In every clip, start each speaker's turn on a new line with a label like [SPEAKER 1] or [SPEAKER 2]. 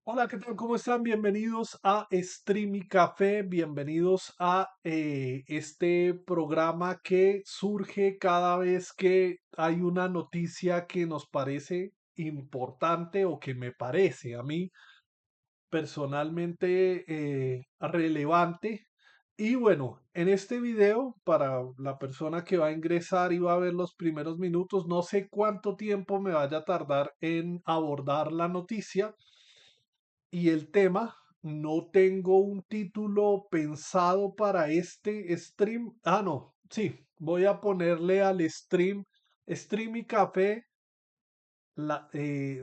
[SPEAKER 1] Hola, ¿qué tal? ¿Cómo están? Bienvenidos a Stream y Café, bienvenidos a este programa que surge cada vez que hay una noticia que nos parece importante o que me parece a mí personalmente relevante. Y bueno, en este video, para la persona que va a ingresar y va a ver los primeros minutos, no sé cuánto tiempo me vaya a tardar en abordar la noticia y el tema. No tengo un título pensado para este stream. Ah, no, sí, voy a ponerle al stream y café.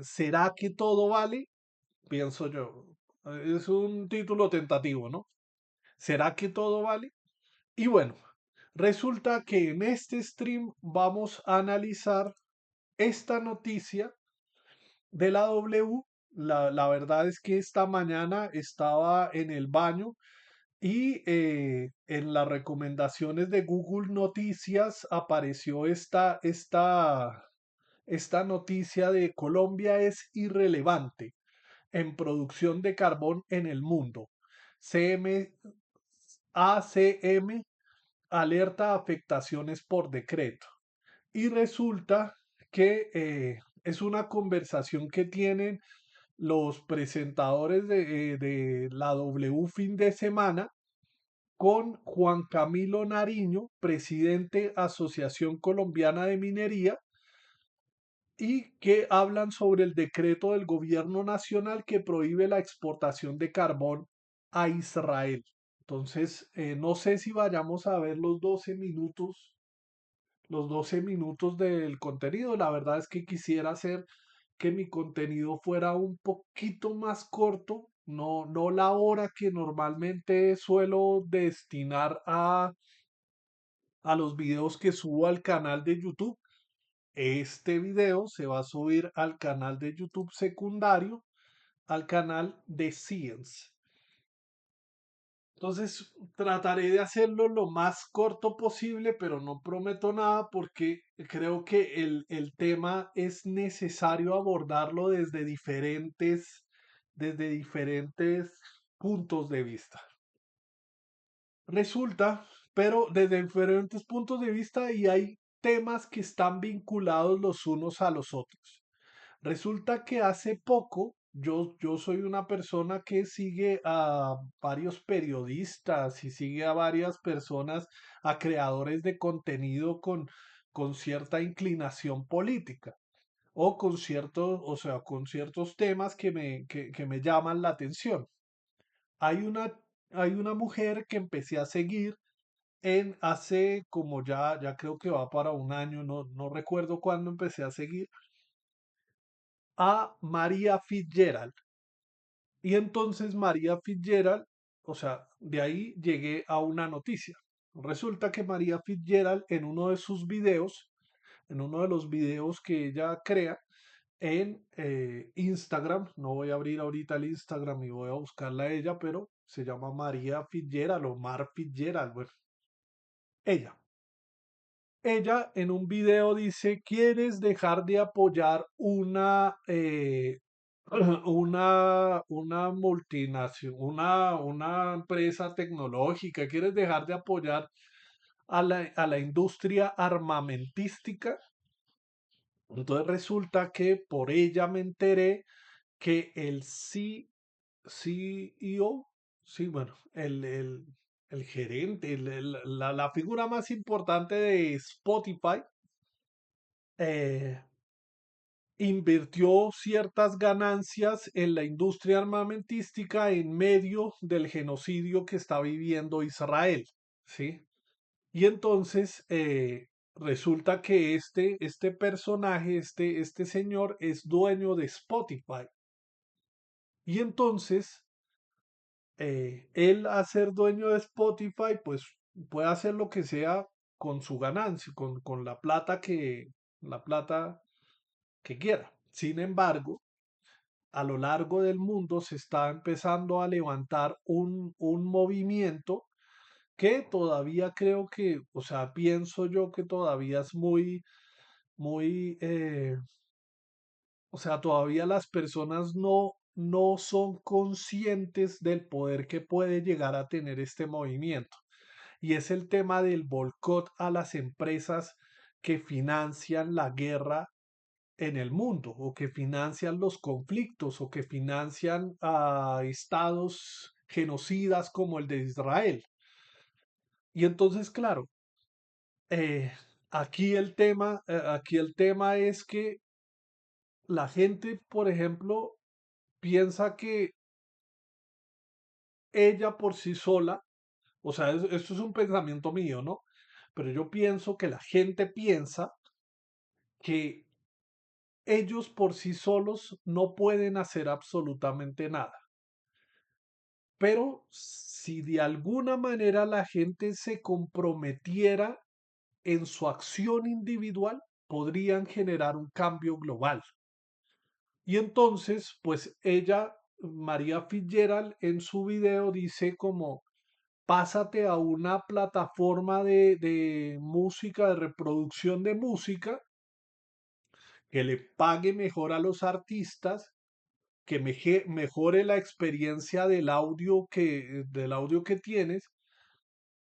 [SPEAKER 1] ¿Será que todo vale? Pienso yo. Es un título tentativo, ¿no? ¿Será que todo vale? Y bueno, resulta que en este stream vamos a analizar esta noticia de la W. La verdad es que esta mañana estaba en el baño y en las recomendaciones de Google Noticias apareció esta noticia de Colombia es irrelevante en producción de carbón en el mundo. ACM alerta afectaciones por decreto. Y resulta que es una conversación que tienen los presentadores de la W fin de semana con Juan Camilo Nariño, presidente Asociación Colombiana de Minería, y que hablan sobre el decreto del gobierno nacional que prohíbe la exportación de carbón a Israel. Entonces, no sé si vayamos a ver los 12 minutos del contenido. La verdad es que quisiera hacer que mi contenido fuera un poquito más corto, no la hora que normalmente suelo destinar a los videos que subo al canal de YouTube. Este video se va a subir al canal de YouTube secundario, al canal de Science. Entonces trataré de hacerlo lo más corto posible, pero no prometo nada porque creo que el tema es necesario abordarlo desde diferentes puntos de vista. Resulta, pero desde diferentes puntos de vista y hay temas que están vinculados los unos a los otros. Resulta que hace poco yo soy una persona que sigue a varios periodistas y sigue a varias personas, a creadores de contenido con cierta inclinación política o con con ciertos temas que me llaman la atención. Hay una, hay una mujer que empecé a seguir en hace como ya creo que va para un año, no recuerdo cuándo empecé a seguir a María Fitzgerald. Y entonces María Fitzgerald, o sea, de ahí llegué a una noticia. Resulta que María Fitzgerald en uno de sus videos, en uno de los videos que ella crea en Instagram, no voy a abrir ahorita el Instagram y voy a buscarla a ella, pero se llama María Fitzgerald o Mar Fitzgerald, bueno, ella. Ella en un video dice, ¿quieres dejar de apoyar una multinacional, una empresa tecnológica? ¿Quieres dejar de apoyar a la industria armamentística? Entonces resulta que por ella me enteré que el CEO, sí, bueno, el gerente, la figura más importante de Spotify, eh, invirtió ciertas ganancias en la industria armamentística en medio del genocidio que está viviendo Israel, ¿sí? Y entonces resulta que este personaje, este señor es dueño de Spotify. Y entonces él a ser dueño de Spotify, pues puede hacer lo que sea con su ganancia, con la plata que quiera. Sin embargo, a lo largo del mundo se está empezando a levantar un movimiento que todavía creo que, o sea, pienso yo que todavía es muy, o sea, todavía las personas no son conscientes del poder que puede llegar a tener este movimiento. Y es el tema del boicot a las empresas que financian la guerra en el mundo o que financian los conflictos o que financian a estados genocidas como el de Israel. Y entonces, claro, eh, aquí el tema es que la gente, por ejemplo, piensa que ella por sí sola, o sea, esto es un pensamiento mío, ¿no? Pero yo pienso que la gente piensa que ellos por sí solos no pueden hacer absolutamente nada. Pero si de alguna manera la gente se comprometiera en su acción individual, podrían generar un cambio global. Y entonces, pues ella, María Fitzgerald, en su video dice como, pásate a una plataforma de música, de reproducción de música, que le pague mejor a los artistas, que mejore la experiencia del audio que tienes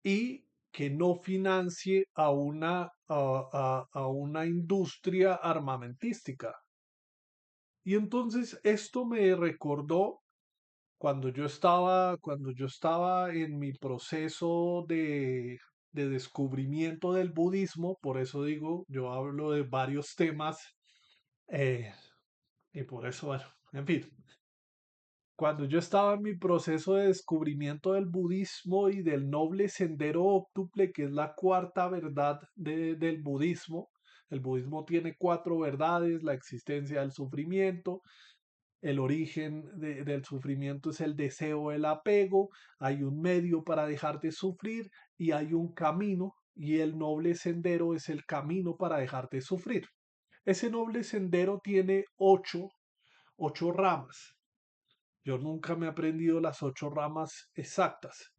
[SPEAKER 1] y que no financie a una industria armamentística. Y entonces esto me recordó cuando yo estaba en mi proceso de descubrimiento del budismo, por eso digo, yo hablo de varios temas, eh, y por eso, bueno, en fin, cuando yo estaba en mi proceso de descubrimiento del budismo y del noble sendero óctuple, que es la cuarta verdad del budismo, el budismo tiene cuatro verdades: la existencia del sufrimiento, el origen del sufrimiento es el deseo, el apego, hay un medio para dejar de sufrir y hay un camino, y el noble sendero es el camino para dejar de sufrir. Ese noble sendero tiene ocho ramas. Yo nunca me he aprendido las ocho ramas exactas.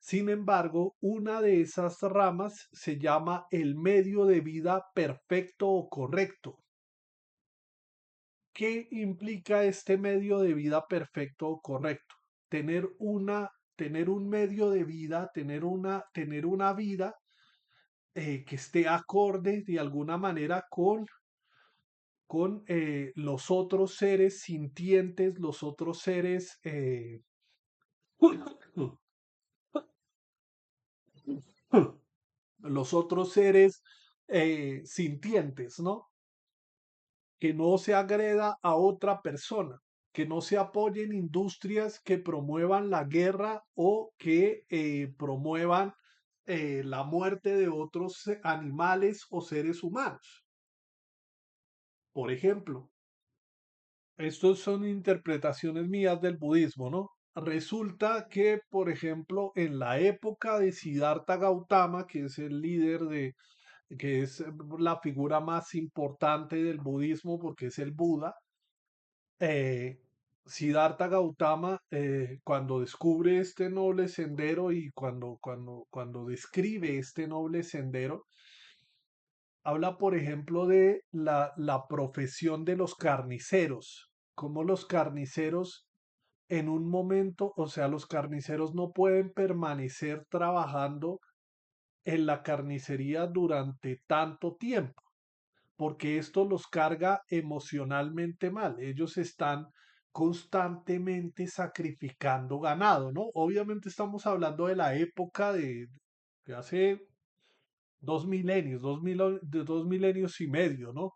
[SPEAKER 1] Sin embargo, una de esas ramas se llama el medio de vida perfecto o correcto. ¿Qué implica este medio de vida perfecto o correcto? Tener un medio de vida, tener una vida que esté acorde de alguna manera con los otros seres sintientes, los otros seres, los otros seres sintientes, ¿no? Que no se agreda a otra persona, que no se apoyen industrias que promuevan la guerra o que promuevan la muerte de otros animales o seres humanos. Por ejemplo, estos son interpretaciones mías del budismo, ¿no? Resulta que, por ejemplo, en la época de Siddhartha Gautama, que es el líder que es la figura más importante del budismo porque es el Buda, eh, Siddhartha Gautama, cuando descubre este noble sendero y cuando describe este noble sendero, habla, por ejemplo, de la profesión de los carniceros, como los carniceros en un momento, o sea, los carniceros no pueden permanecer trabajando en la carnicería durante tanto tiempo porque esto los carga emocionalmente mal. Ellos están constantemente sacrificando ganado, ¿no? Obviamente estamos hablando de la época de hace dos milenios, de dos milenios y medio, ¿no?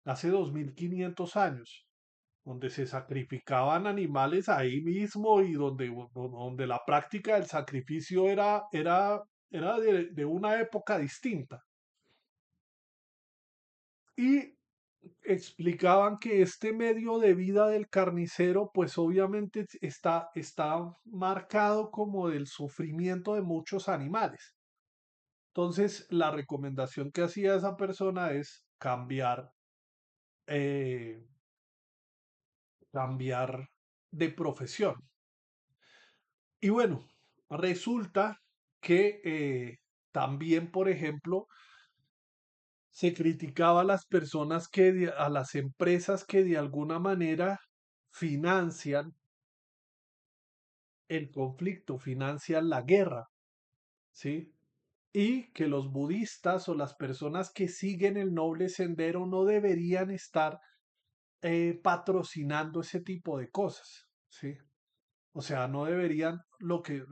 [SPEAKER 1] Hace 2500 años, donde se sacrificaban animales ahí mismo y donde la práctica del sacrificio era de una época distinta. Y explicaban que este medio de vida del carnicero, pues obviamente está marcado como del sufrimiento de muchos animales. Entonces, la recomendación que hacía esa persona es eh, cambiar de profesión. Y bueno, resulta que también, por ejemplo, se criticaba a las personas a las empresas que de alguna manera financian el conflicto, financian la guerra, ¿sí? Y que los budistas o las personas que siguen el noble sendero no deberían estar patrocinando ese tipo de cosas, ¿sí? O sea, no deberían lo que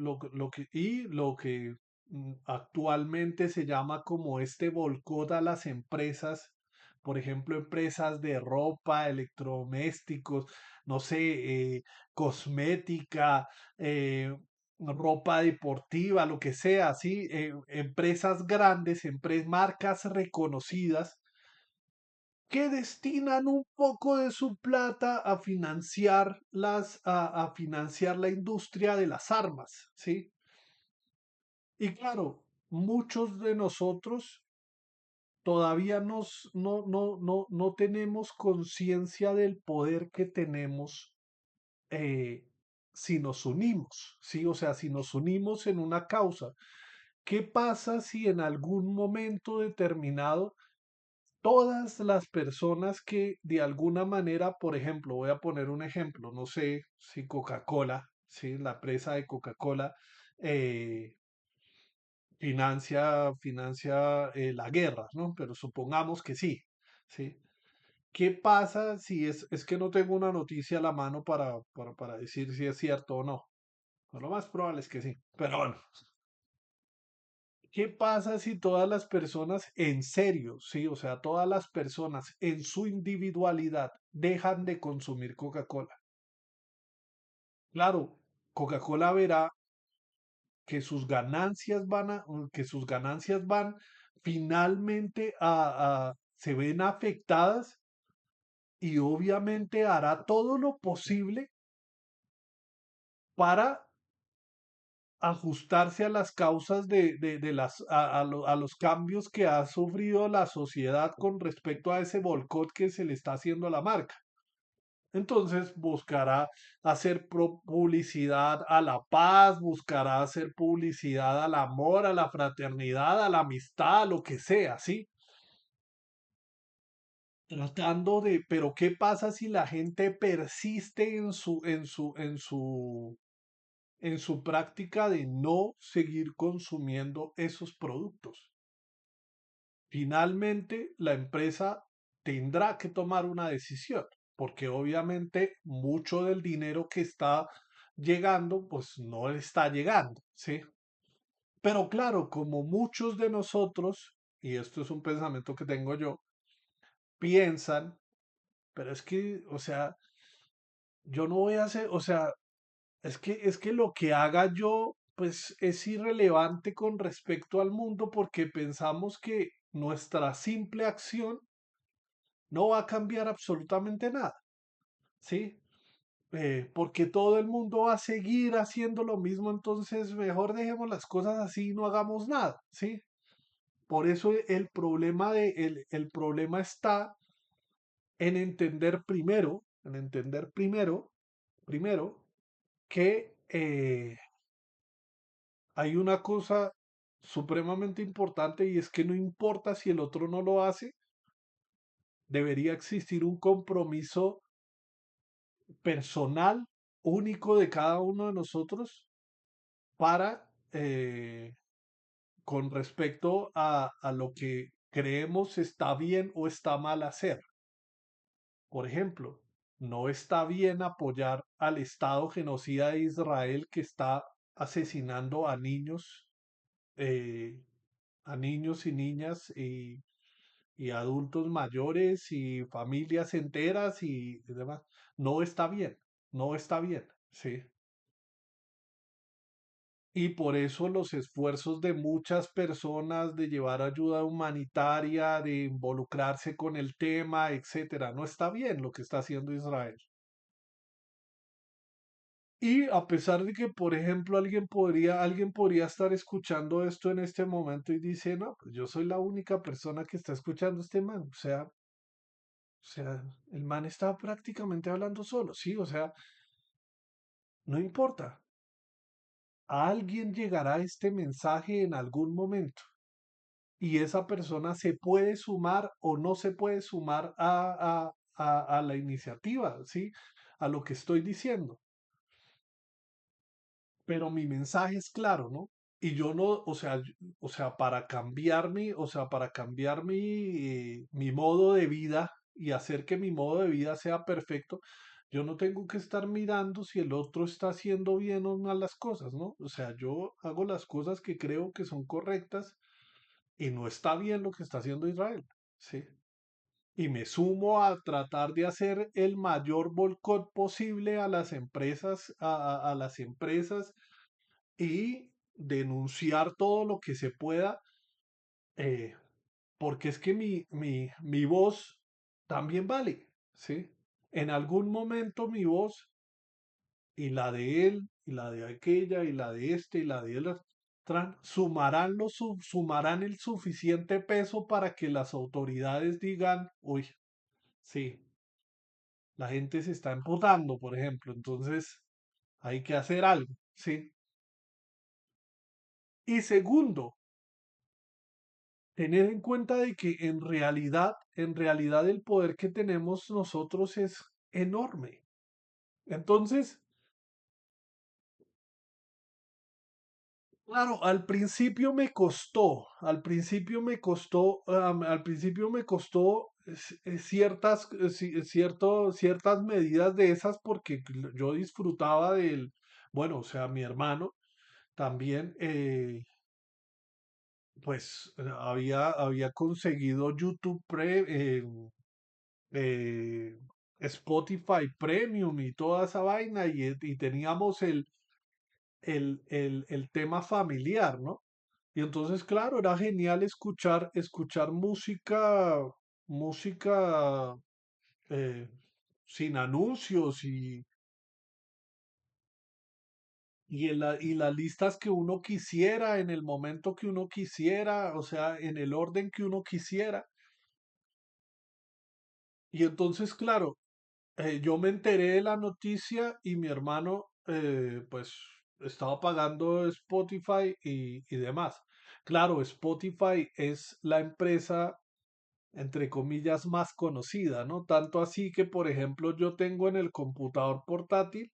[SPEAKER 1] actualmente se llama como este boicot a las empresas, por ejemplo, empresas de ropa, electrodomésticos, no sé, cosmética, ropa deportiva, lo que sea, ¿sí? Empresas grandes, marcas reconocidas que destinan un poco de su plata a financiar a financiar la industria de las armas, ¿sí? Y claro, muchos de nosotros todavía no tenemos conciencia del poder que tenemos eh, si nos unimos, ¿sí? O sea, si nos unimos en una causa. ¿Qué pasa si en algún momento determinado todas las personas que de alguna manera, por ejemplo, voy a poner un ejemplo, no sé si Coca-Cola, si la empresa de Coca-Cola eh, financia la guerra, ¿no? Pero supongamos que sí, ¿sí? ¿Qué pasa si es que no tengo una noticia a la mano para decir si es cierto o no? Pues lo más probable es que sí. Pero bueno, ¿qué pasa si todas las personas en serio, sí, o sea, todas las personas en su individualidad dejan de consumir Coca-Cola? Claro, Coca-Cola verá que sus ganancias van finalmente se ven afectadas y obviamente hará todo lo posible para ajustarse a las causas a los cambios que ha sufrido la sociedad con respecto a ese boicot que se le está haciendo a la marca. Entonces buscará hacer publicidad a la paz, buscará hacer publicidad al amor, a la fraternidad, a la amistad, a lo que sea, ¿sí? Tratando de, pero ¿qué pasa si la gente persiste en su práctica de no seguir consumiendo esos productos? Finalmente, la empresa tendrá que tomar una decisión, porque obviamente mucho del dinero que está llegando, pues no está llegando, ¿sí? Pero claro, como muchos de nosotros, y esto es un pensamiento que tengo yo, piensan, pero es que, o sea, yo no voy a hacer, o sea, es que lo que haga yo, pues es irrelevante con respecto al mundo porque pensamos que nuestra simple acción no va a cambiar absolutamente nada, ¿sí? Porque todo el mundo va a seguir haciendo lo mismo, entonces mejor dejemos las cosas así y no hagamos nada, ¿sí? Por eso el problema está en entender primero que hay una cosa supremamente importante y es que no importa si el otro no lo hace, debería existir un compromiso personal único de cada uno de nosotros para con respecto a lo que creemos está bien o está mal hacer. Por ejemplo, no está bien apoyar al Estado genocida de Israel que está asesinando eh, a niños y niñas y adultos mayores y familias enteras y demás. No está bien, no está bien, ¿sí? Y por eso los esfuerzos de muchas personas de llevar ayuda humanitaria, de involucrarse con el tema, etcétera, no está bien lo que está haciendo Israel. Y a pesar de que, por ejemplo, alguien podría estar escuchando esto en este momento y dice, no, pues yo soy la única persona que está escuchando este man. O sea, el man está prácticamente hablando solo, sí, o sea, no importa. A alguien llegará este mensaje en algún momento y esa persona se puede sumar o no se puede sumar a la iniciativa, ¿sí? a lo que estoy diciendo, pero mi mensaje es claro, ¿no? Y yo no, o sea, para cambiar o sea, para cambiar mi modo de vida y hacer que mi modo de vida sea perfecto, yo no tengo que estar mirando si el otro está haciendo bien o mal las cosas, ¿no? O sea, yo hago las cosas que creo que son correctas y no está bien lo que está haciendo Israel, ¿sí? Y me sumo a tratar de hacer el mayor boicot posible a las empresas, a las empresas y denunciar todo lo que se pueda, eh, porque es que mi voz también vale, ¿sí? En algún momento mi voz y la de él, y la de aquella, y la de este, y la de él, sumarán el suficiente peso para que las autoridades digan, uy, sí, la gente se está emputando, por ejemplo, entonces hay que hacer algo, ¿sí? Y segundo, tener en cuenta de que en realidad el poder que tenemos nosotros es enorme. Entonces, claro, al principio me costó ciertas medidas de esas porque yo disfrutaba bueno, o sea, mi hermano también, pues había conseguido eh, Spotify Premium y toda esa vaina y teníamos el tema familiar, ¿no? Y entonces, claro, era genial escuchar música eh, sin anuncios y las listas que uno quisiera, en el momento que uno quisiera, o sea, en el orden que uno quisiera. Y entonces, claro, yo me enteré de la noticia y mi hermano, pues, estaba pagando Spotify y demás. Claro, Spotify es la empresa, entre comillas, más conocida, ¿no? Tanto así que, por ejemplo, yo tengo en el computador portátil,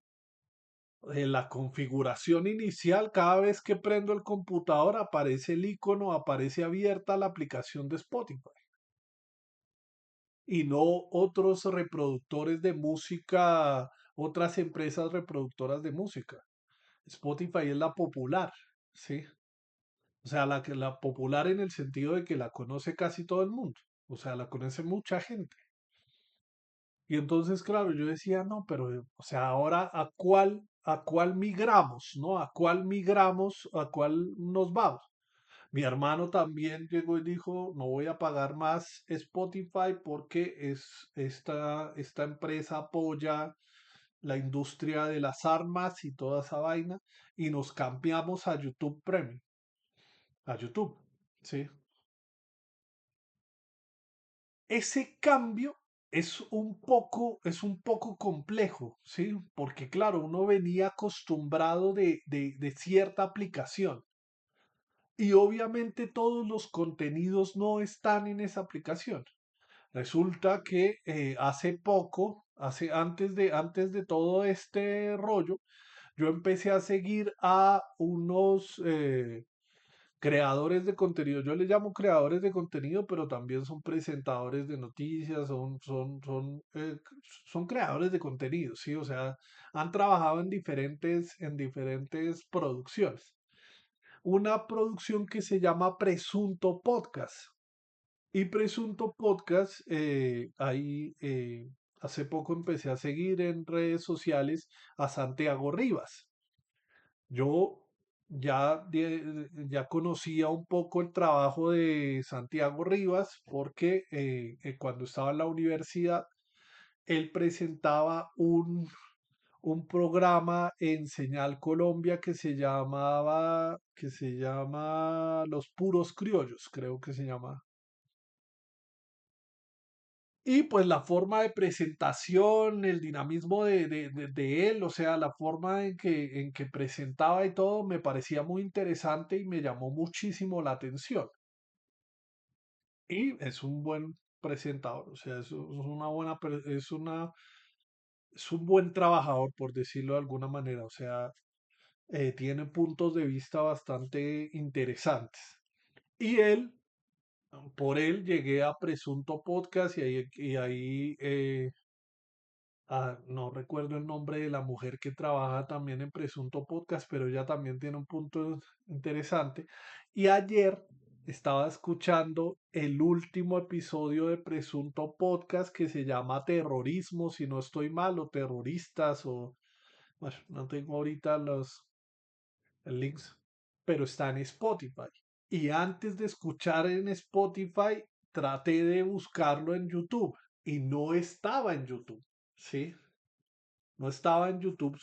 [SPEAKER 1] en la configuración inicial, cada vez que prendo el computador, aparece el icono, aparece abierta la aplicación de Spotify y no otros reproductores de música, otras empresas reproductoras de música. Spotify es la popular, ¿sí? O sea, la popular en el sentido de que la conoce casi todo el mundo. O sea, la conoce mucha gente. Y entonces, claro, yo decía, no, pero, o sea, ahora a cuál migramos, ¿no? ¿A cuál migramos? ¿A cuál nos vamos? Mi hermano también llegó y dijo, no voy a pagar más Spotify porque esta empresa apoya la industria de las armas y toda esa vaina y nos cambiamos a YouTube Premium, a YouTube, ¿sí? Ese cambio es un poco complejo, ¿sí? Porque claro, uno venía acostumbrado de cierta aplicación y obviamente todos los contenidos no están en esa aplicación. Resulta que hace poco, antes de todo este rollo, yo empecé a seguir a unos creadores de contenido. Yo les llamo creadores de contenido, pero también son presentadores de noticias, son creadores de contenido, ¿sí? O sea, han trabajado en diferentes producciones. Una producción que se llama Presunto Podcast. Y Presunto Podcast, hace poco empecé a seguir en redes sociales a Santiago Rivas. Yo ya conocía un poco el trabajo de Santiago Rivas porque cuando estaba en la universidad, él presentaba un programa en Señal Colombia que se llama Los Puros Criollos, creo que se llama. Y pues la forma de presentación, el dinamismo de él, o sea, la forma en que presentaba y todo, me parecía muy interesante y me llamó muchísimo la atención. Y es un buen presentador, o sea, es una buena, es un buen trabajador, por decirlo de alguna manera. O sea, tiene puntos de vista bastante interesantes. Y él, por él llegué a Presunto Podcast no recuerdo el nombre de la mujer que trabaja también en Presunto Podcast, pero ella también tiene un punto interesante. Y ayer estaba escuchando el último episodio de Presunto Podcast que se llama Terrorismo, si no estoy mal, o terroristas, o bueno, no tengo ahorita los links, pero está en Spotify. Y antes de escuchar en Spotify, traté de buscarlo en YouTube y no estaba en YouTube, ¿sí? No estaba en YouTube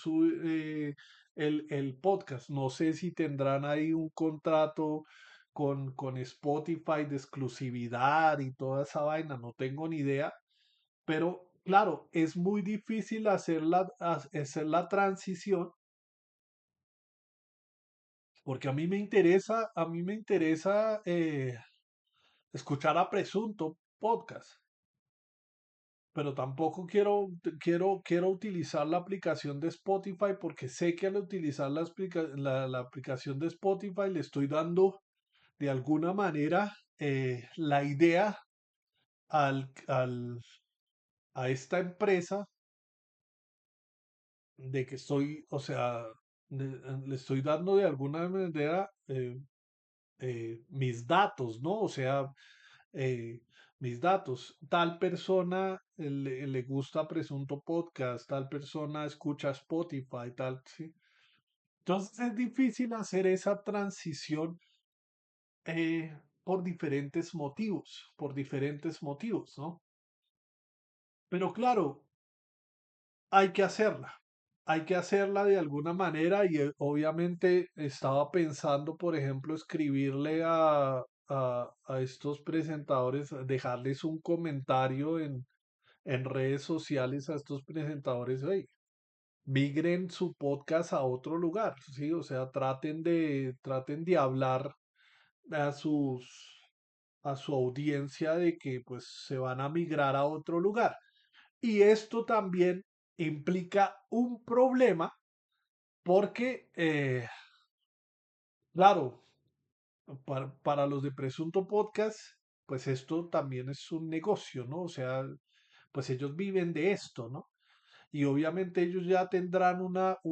[SPEAKER 1] el podcast. No sé si tendrán ahí un contrato con Spotify de exclusividad y toda esa vaina. No tengo ni idea. Pero claro, es muy difícil hacer la transición porque a mí me interesa escuchar a Presunto podcast. Pero tampoco quiero utilizar la aplicación de Spotify porque sé que al utilizar la aplicación de Spotify le estoy dando de alguna manera la idea al, al- a esta empresa de que estoy, o sea, le estoy dando de alguna manera mis datos, ¿no? O sea, eh, mis datos. Tal persona le gusta Presunto Podcast, tal persona escucha Spotify, tal, ¿sí? Entonces es difícil hacer esa transición por diferentes motivos, ¿no? Pero claro, hay que hacerla. Hay que hacerla de alguna manera y obviamente estaba pensando, por ejemplo, escribirle a estos presentadores, dejarles un comentario en redes sociales a estos presentadores, hey, migren su podcast a otro lugar, ¿sí? O sea, traten de hablar a a su audiencia de que pues se van a migrar a otro lugar. Y esto también implica un problema porque, claro, para los de Presunto Podcast, pues esto también es un negocio, ¿no? O sea, pues ellos viven de esto, ¿no? Y obviamente ellos ya tendrán una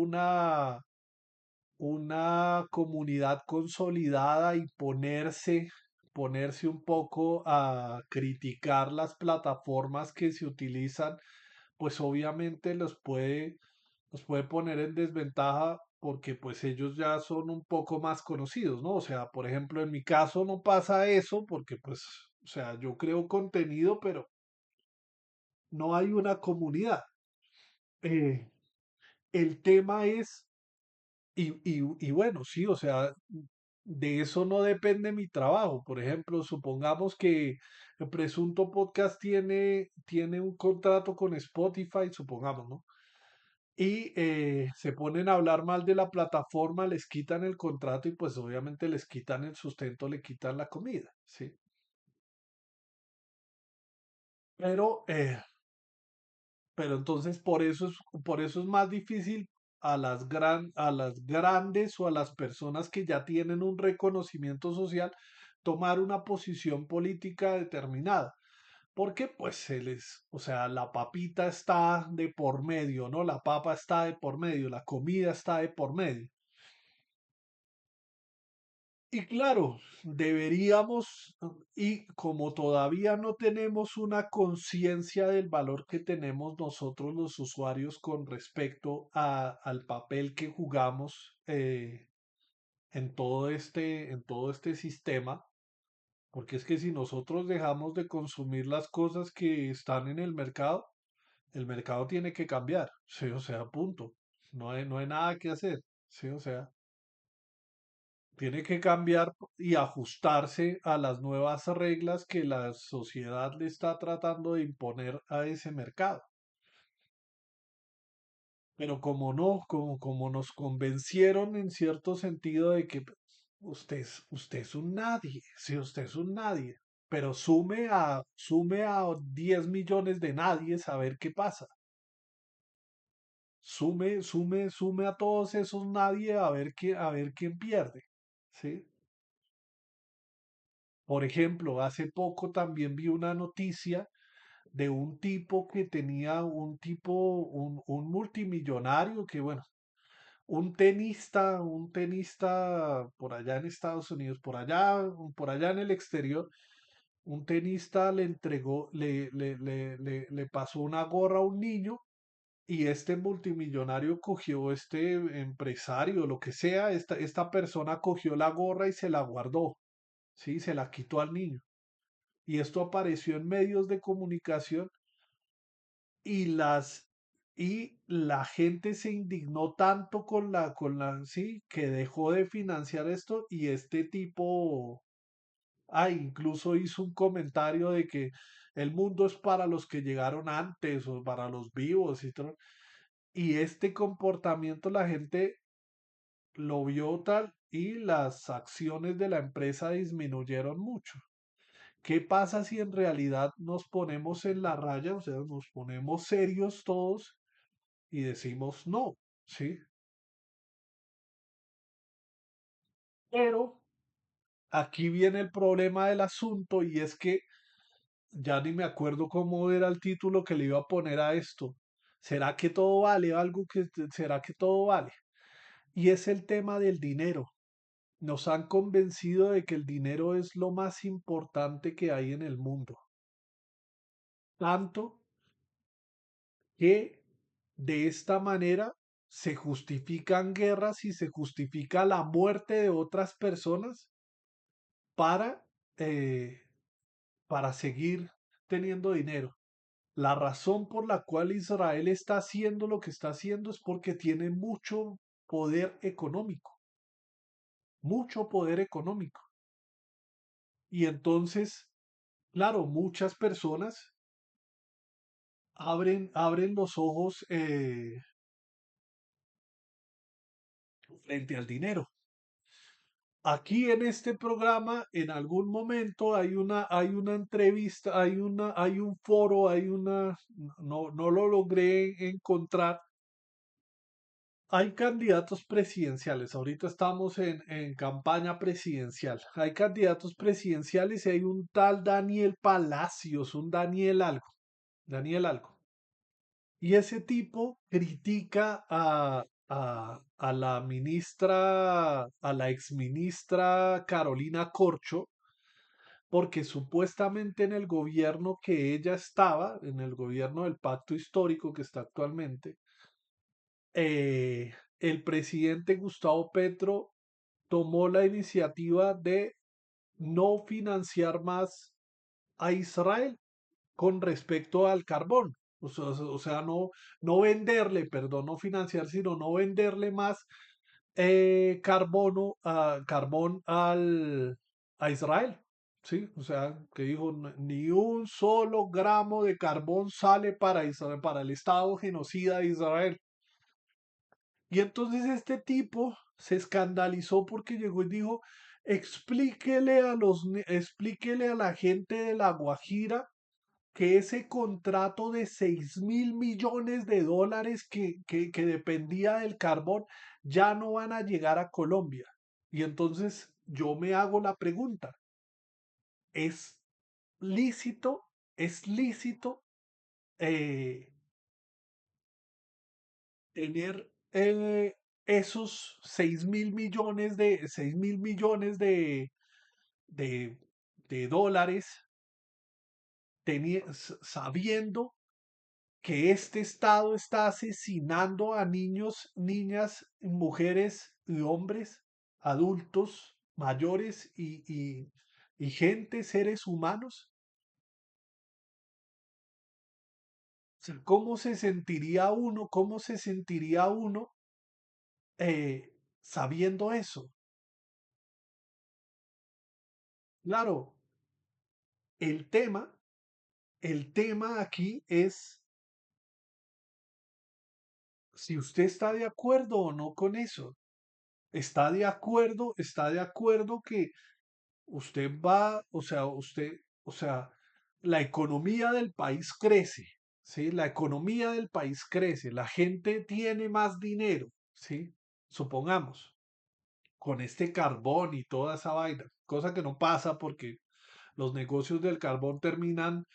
[SPEAKER 1] comunidad consolidada y ponerse un poco a criticar las plataformas que se utilizan, pues obviamente los puede poner en desventaja porque pues ellos ya son un poco más conocidos, ¿no? O sea, por ejemplo, en mi caso no pasa eso porque pues, o sea, yo creo contenido, pero no hay una comunidad. Eh, el tema es, y bueno, sí, o sea, de eso no depende mi trabajo. Por ejemplo, supongamos que el Presunto Podcast tiene un contrato con Spotify, supongamos, ¿no? Y se ponen a hablar mal de la plataforma, les quitan el contrato y pues obviamente les quitan el sustento, le quitan la comida, ¿sí? Pero, eh, pero entonces por eso es más difícil a las grandes o a las personas que ya tienen un reconocimiento social tomar una posición política determinada. Porque pues o sea, la papita está de por medio, ¿no? La papa está de por medio, la comida está de por medio. Y claro, deberíamos, y como todavía no tenemos una conciencia del valor que tenemos nosotros los usuarios con respecto al papel que jugamos en todo este sistema, porque es que si nosotros dejamos de consumir las cosas que están en el mercado tiene que cambiar, sí, o sea, punto. No hay nada que hacer, sí, o sea. Tiene que cambiar y ajustarse a las nuevas reglas que la sociedad le está tratando de imponer a ese mercado. Pero como no, como nos convencieron en cierto sentido de que usted es un nadie, sí, usted es un nadie, pero sume a 10 millones de nadies a ver qué pasa. sume a todos esos nadie a ver quién pierde, ¿sí? Por ejemplo, hace poco también vi una noticia de un tipo que tenía un multimillonario que, bueno, un tenista por allá en Estados Unidos, por allá en el exterior, un tenista le entregó, le pasó una gorra a un niño y este multimillonario cogió, este empresario, lo que sea, esta persona cogió la gorra y se la guardó, ¿sí? Se la quitó al niño. Y esto apareció en medios de comunicación y y la gente se indignó tanto sí, que dejó de financiar esto y este tipo, incluso hizo un comentario de que el mundo es para los que llegaron antes o para los vivos y todo. Y este comportamiento la gente lo vio tal y las acciones de la empresa disminuyeron mucho. ¿Qué pasa si en realidad nos ponemos en la raya, o sea, nos ponemos serios todos y decimos no, ¿sí? Pero aquí viene el problema del asunto y es que ya ni me acuerdo cómo era el título que le iba a poner a esto. ¿Será que todo vale? ¿Será que todo vale? Y es el tema del dinero. Nos han convencido de que el dinero es lo más importante que hay en el mundo. Tanto que de esta manera se justifican guerras y se justifica la muerte de otras personas para, eh, para seguir teniendo dinero. La razón por la cual Israel está haciendo lo que está haciendo es porque tiene mucho poder económico. Y entonces, claro, muchas personas abren los ojos frente al dinero. Aquí en este programa, en algún momento hay una entrevista, hay un foro, no lo logré encontrar. Hay candidatos presidenciales. Ahorita estamos en campaña presidencial. Hay candidatos presidenciales y hay un tal Daniel Palacios, un Daniel algo. Y ese tipo critica a la a la exministra Carolina Corcho, porque supuestamente en el gobierno que ella estaba, en el gobierno del pacto histórico que está actualmente, el presidente Gustavo Petro tomó la iniciativa de no financiar más a Israel con respecto al carbón. O sea, no venderle, perdón, no financiar, sino no venderle más carbón a Israel. Sí, o sea, que dijo, Ni un solo gramo de carbón sale para Israel, para el Estado genocida de Israel". Y entonces este tipo se escandalizó porque llegó y dijo, explíquele a la gente de La Guajira que ese contrato de 6.000 millones de dólares que dependía del carbón ya no van a llegar a Colombia. Y entonces yo me hago la pregunta, ¿es lícito, es lícito eh, tener esos 6.000 millones de, de dólares sabiendo que este Estado está asesinando a niños, niñas, mujeres y hombres, adultos, mayores y gente, seres humanos? O sea, ¿cómo se sentiría uno? ¿Cómo se sentiría uno sabiendo eso? Claro, el tema, el tema aquí es si usted está de acuerdo o no con eso. Está de acuerdo que usted va, o sea, la economía del país crece, ¿sí? La economía del país crece, la gente tiene más dinero, ¿sí? Supongamos, con este carbón y toda esa vaina, cosa que no pasa porque los negocios del carbón terminan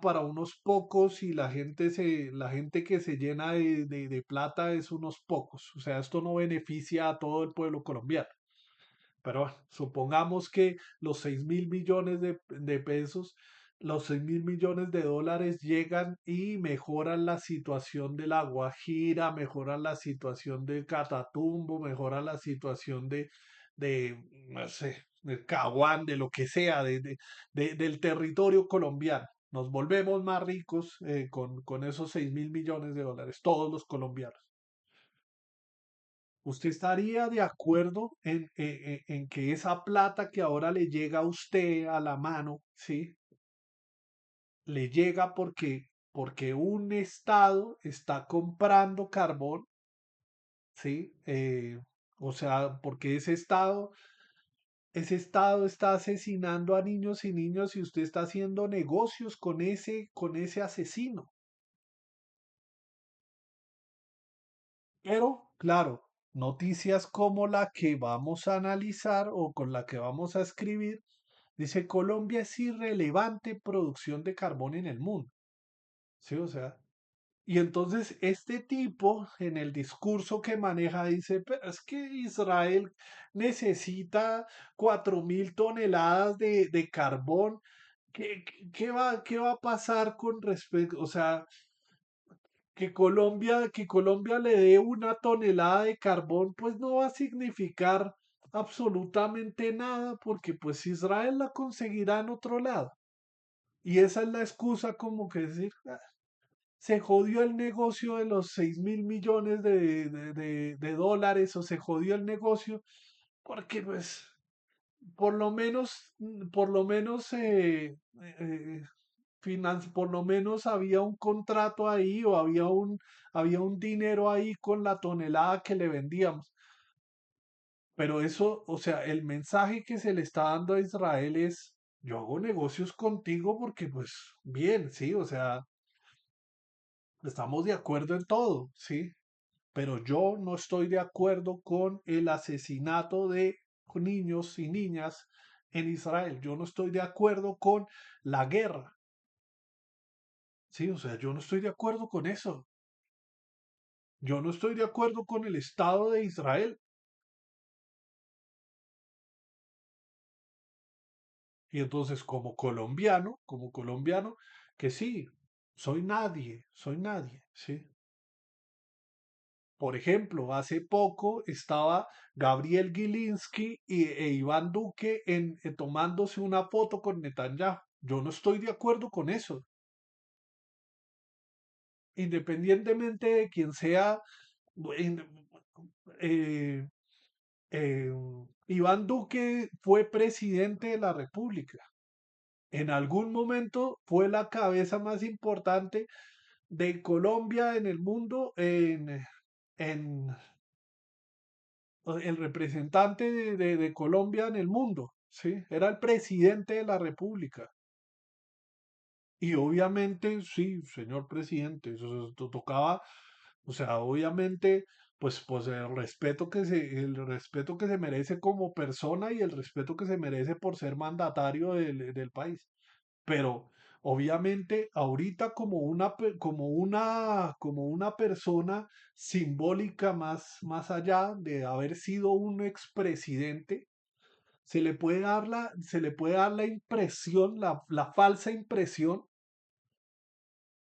[SPEAKER 1] para unos pocos y la gente que se llena de plata es unos pocos. O sea, esto no beneficia a todo el pueblo colombiano. Pero bueno, supongamos que los 6.000 millones de pesos, los 6.000 millones de dólares llegan y mejoran la situación de La Guajira, mejoran la situación de Catatumbo, mejoran la situación no sé, de Caguán, de lo que sea, del territorio colombiano. Nos volvemos más ricos con esos 6.000 millones de dólares, todos los colombianos. ¿Usted estaría de acuerdo en que esa plata que ahora le llega a usted a la mano, ¿sí? Le llega porque un estado está comprando carbón, ¿sí? O sea, porque ese estado está asesinando a niños y niños y usted está haciendo negocios con ese asesino. Pero, claro, noticias como la que vamos a analizar o con la que vamos a escribir, dice Colombia es irrelevante producción de carbón en el mundo. Sí, o sea. Y entonces este tipo en el discurso que maneja dice, pero es que Israel necesita 4.000 toneladas de carbón. ¿Qué va a pasar con respecto? O sea, que Colombia le dé 1 tonelada de carbón, pues no va a significar absolutamente nada, porque pues Israel la conseguirá en otro lado. Y esa es la excusa como que decir, "Ah, se jodió el negocio de los 6.000 millones de dólares o se jodió el negocio, porque pues por lo menos por lo menos había un contrato ahí o había un dinero ahí con la tonelada que le vendíamos. Pero eso, o sea, el mensaje que se le está dando a Israel es, yo hago negocios contigo porque pues bien, sí, o sea, estamos de acuerdo en todo, sí, pero yo no estoy de acuerdo con el asesinato de niños y niñas en Israel. Yo no estoy de acuerdo con la guerra. Sí, o sea, yo no estoy de acuerdo con eso. Yo no estoy de acuerdo con el Estado de Israel. Y entonces, como colombiano, que sí, soy nadie, ¿sí? Por ejemplo, hace poco estaba Gabriel Gilinski e Iván Duque tomándose una foto con Netanyahu. Yo no estoy de acuerdo con eso. Independientemente de quien sea, en- eh, eh, Iván Duque fue presidente de la República. En algún momento fue la cabeza más importante de Colombia en el mundo, en el representante de Colombia en el mundo, ¿sí? Era el presidente de la República. Y obviamente, sí, señor presidente, eso tocaba, o sea, obviamente, pues el respeto que se merece como persona y el respeto que se merece por ser mandatario del país. Pero obviamente ahorita como una persona simbólica más allá de haber sido un expresidente, se le puede dar la impresión, la falsa impresión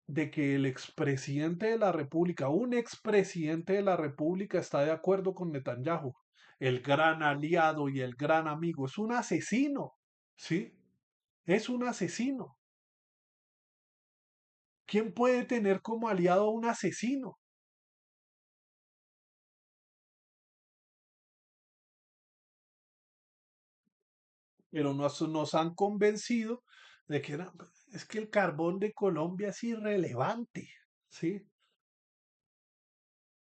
[SPEAKER 1] de que el expresidente de la República, un expresidente de la República está de acuerdo con Netanyahu, el gran aliado y el gran amigo. Es un asesino, ¿sí? Es un asesino. ¿Quién puede tener como aliado a un asesino? Pero nos han convencido de que es que el carbón de Colombia es irrelevante, ¿sí?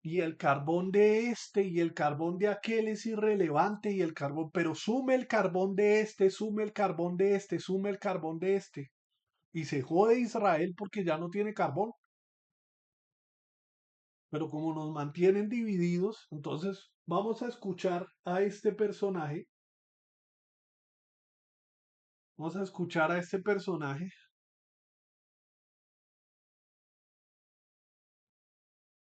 [SPEAKER 1] Y el carbón de este y el carbón de aquel es irrelevante y el carbón, pero sume el carbón de este, sume el carbón de este, sume el carbón de este. y se jode Israel porque ya no tiene carbón. Pero como nos mantienen divididos, entonces vamos a escuchar a este personaje, vamos a escuchar a este personaje.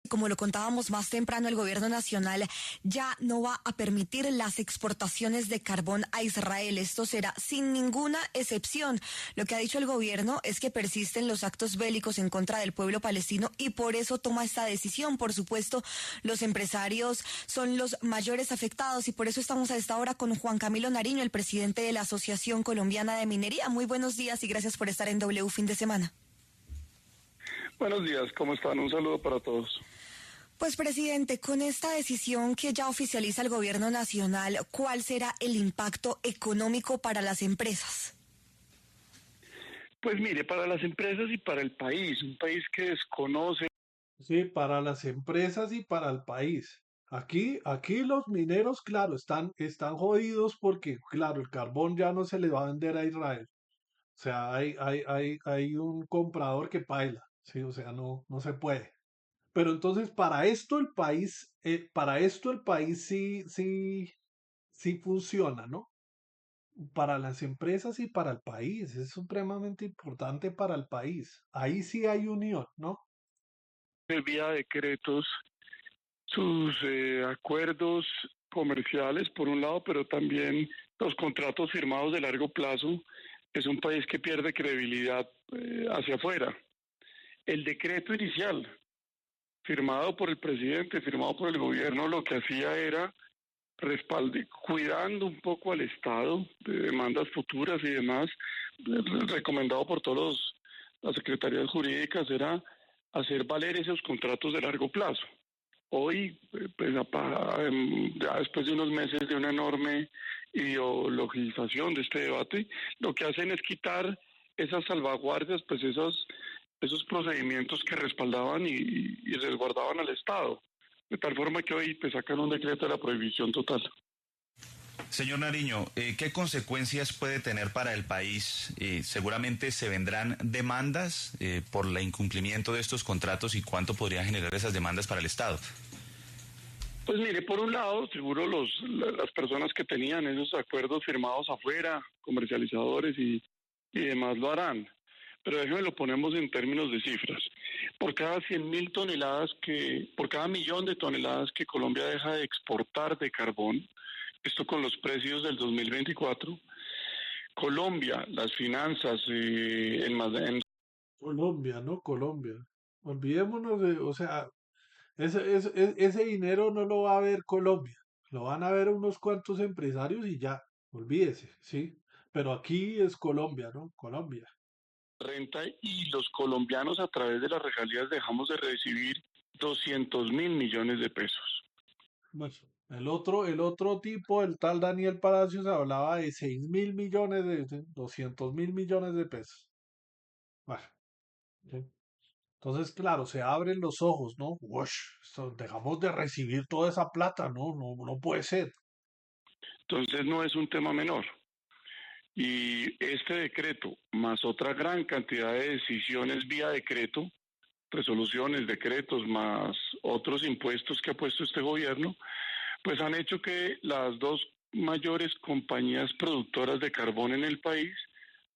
[SPEAKER 2] Como lo contábamos más temprano, el gobierno nacional ya no va a permitir las exportaciones de carbón a Israel. Esto será sin ninguna excepción. Lo que ha dicho el gobierno es que persisten los actos bélicos en contra del pueblo palestino y por eso toma esta decisión. Por supuesto, los empresarios son los mayores afectados y por eso estamos a esta hora con Juan Camilo Nariño, el presidente de la Asociación Colombiana de Minería. Muy buenos días y gracias por estar en W Fin de Semana.
[SPEAKER 3] Buenos días, ¿cómo están? Un saludo para todos.
[SPEAKER 2] Pues, presidente, con esta decisión que ya oficializa el gobierno nacional, ¿cuál será el impacto económico para las empresas?
[SPEAKER 3] Pues mire, para las empresas y para el país, un país que desconoce.
[SPEAKER 1] Sí, para las empresas y para el país. Aquí los mineros, claro, están jodidos porque, claro, el carbón ya no se le va a vender a Israel. O sea, hay un comprador que paila, sí, o sea, no se puede. Pero entonces para esto el país sí funciona, ¿no? Para las empresas y para el país, es supremamente importante para el país. Ahí sí hay unión, ¿no?
[SPEAKER 3] Vía decretos sus acuerdos comerciales, por un lado, pero también los contratos firmados de largo plazo. Es un país que pierde credibilidad hacia afuera. El decreto inicial, firmado por el presidente, firmado por el gobierno, lo que hacía era cuidando un poco al Estado de demandas futuras y demás, recomendado por todas las secretarías jurídicas, era hacer valer esos contratos de largo plazo. Hoy, pues, ya después de unos meses de una enorme ideologización de este debate, lo que hacen es quitar esas salvaguardias, pues esos procedimientos que respaldaban y resguardaban al Estado. De tal forma que hoy pues, sacan un decreto de la prohibición total.
[SPEAKER 4] Señor Nariño, ¿qué consecuencias puede tener para el país? Seguramente se vendrán demandas por el incumplimiento de estos contratos y cuánto podrían generar esas demandas para el Estado.
[SPEAKER 3] Pues mire, por un lado, seguro las personas que tenían esos acuerdos firmados afuera, comercializadores y demás lo harán. Pero déjeme lo ponemos en términos de cifras. Por cada 100.000 toneladas por cada 1.000.000 de toneladas que Colombia deja de exportar de carbón, esto con los precios del 2024, Colombia, las finanzas
[SPEAKER 1] Colombia, ¿no? Colombia. Olvidémonos o sea, ese dinero no lo va a ver Colombia, lo van a ver unos cuantos empresarios y ya, olvídese, ¿sí? Pero aquí es Colombia, ¿no? Colombia.
[SPEAKER 3] renta y los colombianos a través de las regalías dejamos de recibir 200.000 millones de pesos.
[SPEAKER 1] Bueno, el otro tipo, el tal Daniel Palacios, hablaba de 6.000 millones, de 200.000 millones de pesos. Bueno, ¿sí? Entonces, claro, se abren los ojos, ¿no? Ush, dejamos de recibir toda esa plata, ¿no? No puede ser.
[SPEAKER 3] Entonces no es un tema menor. Y este decreto, más otra gran cantidad de decisiones vía decreto, resoluciones, decretos, más otros impuestos que ha puesto este gobierno, pues han hecho que las dos mayores compañías productoras de carbón en el país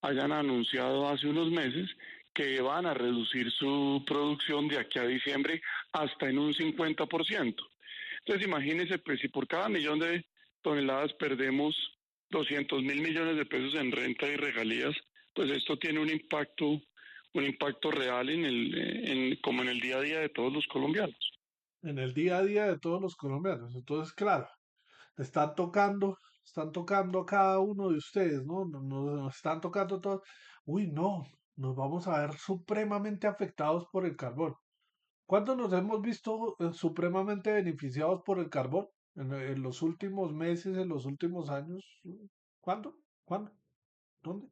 [SPEAKER 3] hayan anunciado hace unos meses que van a reducir su producción de aquí a diciembre hasta en un 50%. Entonces imagínense, pues si por cada 1.000.000 de toneladas perdemos 200.000 millones de pesos en renta y regalías, pues esto tiene un impacto real como en el día a día de todos los colombianos.
[SPEAKER 1] En el día a día de todos los colombianos. Entonces, claro, están tocando a cada uno de ustedes, ¿no? Nos están tocando todos. Uy, no, nos vamos a ver supremamente afectados por el carbón. ¿Cuándo nos hemos visto supremamente beneficiados por el carbón? En los últimos meses, en los últimos años. ¿Cuándo? ¿Cuándo? ¿Dónde?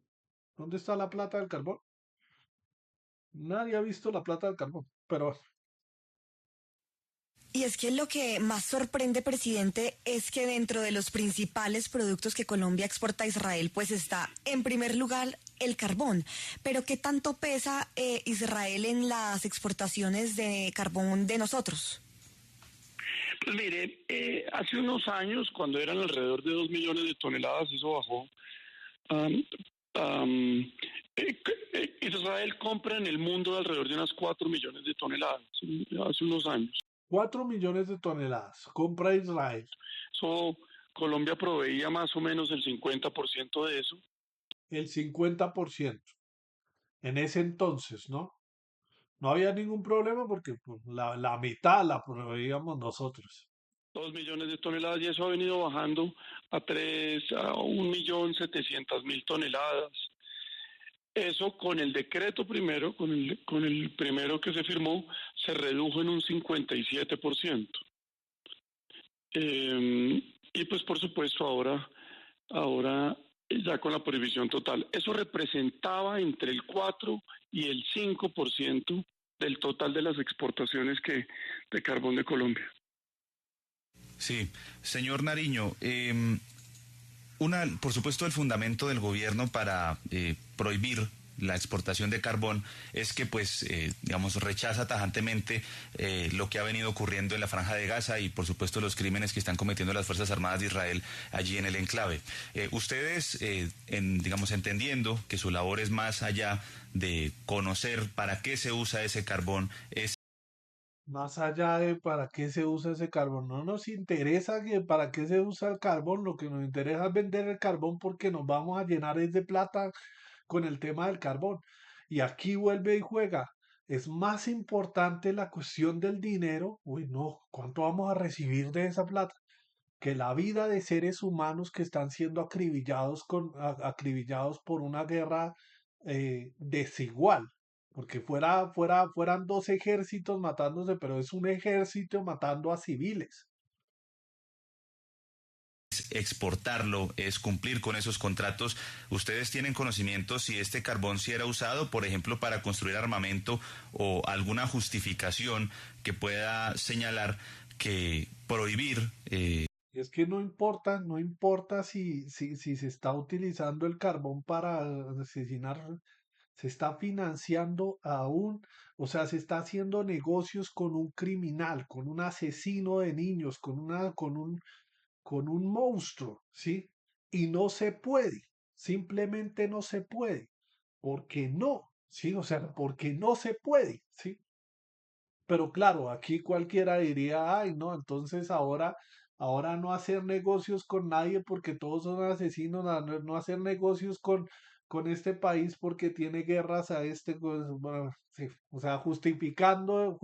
[SPEAKER 1] ¿Dónde está la plata del carbón? Nadie ha visto la plata del carbón. Pero
[SPEAKER 2] Y es que lo que más sorprende, presidente, es que dentro de los principales productos que Colombia exporta a Israel, pues está en primer lugar el carbón. Pero ¿qué tanto pesa Israel en las exportaciones de carbón de nosotros?
[SPEAKER 3] Pues mire, hace unos años, cuando eran alrededor de 2 millones de toneladas, eso bajó. Am, am, Israel compra en el mundo alrededor de unas 4 millones de toneladas, hace unos años.
[SPEAKER 1] 4 millones de toneladas. Compra Israel.
[SPEAKER 3] So, Colombia proveía más o menos el 50% de eso.
[SPEAKER 1] El 50%. En ese entonces, ¿no? No había ningún problema porque pues, la mitad la proveíamos nosotros.
[SPEAKER 3] 2 millones de toneladas y eso ha venido bajando a 1.700.000 toneladas. Eso con el decreto primero, con el primero que se firmó, se redujo en un 57%. Y pues por supuesto ahora ya con la prohibición total. Eso representaba entre el 4 y el 5% del total de las exportaciones de carbón de Colombia.
[SPEAKER 4] Sí, señor Nariño, por supuesto, el fundamento del gobierno para prohibir la exportación de carbón es que, pues, digamos, rechaza tajantemente lo que ha venido ocurriendo en la Franja de Gaza y, por supuesto, los crímenes que están cometiendo las Fuerzas Armadas de Israel allí en el enclave. Ustedes, digamos, entendiendo que su labor es más allá de conocer para qué se usa ese carbón,
[SPEAKER 1] Más allá de para qué se usa ese carbón, no nos interesa que para qué se usa el carbón, lo que nos interesa es vender el carbón porque nos vamos a llenar es de plata con el tema del carbón. Y aquí vuelve y juega. Es más importante la cuestión del dinero. Uy, no, ¿cuánto vamos a recibir de esa plata? Que la vida de seres humanos que están siendo acribillados por una guerra desigual. Porque fueran dos ejércitos matándose, pero es un ejército matando a civiles.
[SPEAKER 4] exportarlo, es cumplir con esos contratos. ¿Ustedes tienen conocimiento si este carbón sí era usado, por ejemplo, para construir armamento o alguna justificación que pueda señalar que prohibir
[SPEAKER 1] Es que no importa si se está utilizando el carbón para asesinar, se está financiando aún, o sea, se está haciendo negocios con un criminal, con un asesino de niños, con un monstruo, ¿sí? Y no se puede, simplemente no se puede, porque no, ¿sí? O sea, porque no se puede, ¿sí? Pero claro, aquí cualquiera diría, ay, no, entonces ahora no hacer negocios con nadie porque todos son asesinos, no hacer negocios con este país porque tiene guerras a este, pues, bueno, sí, o sea, justificando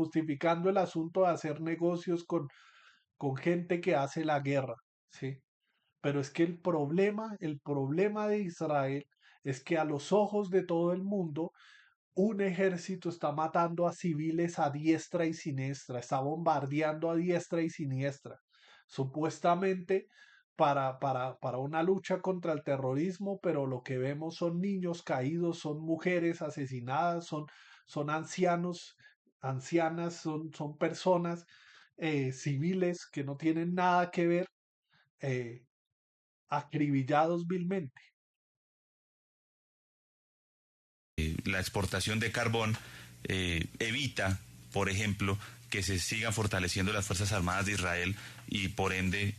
[SPEAKER 1] el asunto de hacer negocios con gente que hace la guerra, ¿sí? Pero es que el problema de Israel es que a los ojos de todo el mundo, un ejército está matando a civiles a diestra y siniestra, está bombardeando a diestra y siniestra, supuestamente para una lucha contra el terrorismo, pero lo que vemos son niños caídos, son mujeres asesinadas, son ancianos, ancianas, son personas civiles que no tienen nada que ver, eh, acribillados vilmente.
[SPEAKER 4] la exportación de carbón evita, por ejemplo, que se sigan fortaleciendo las Fuerzas Armadas de Israel y por ende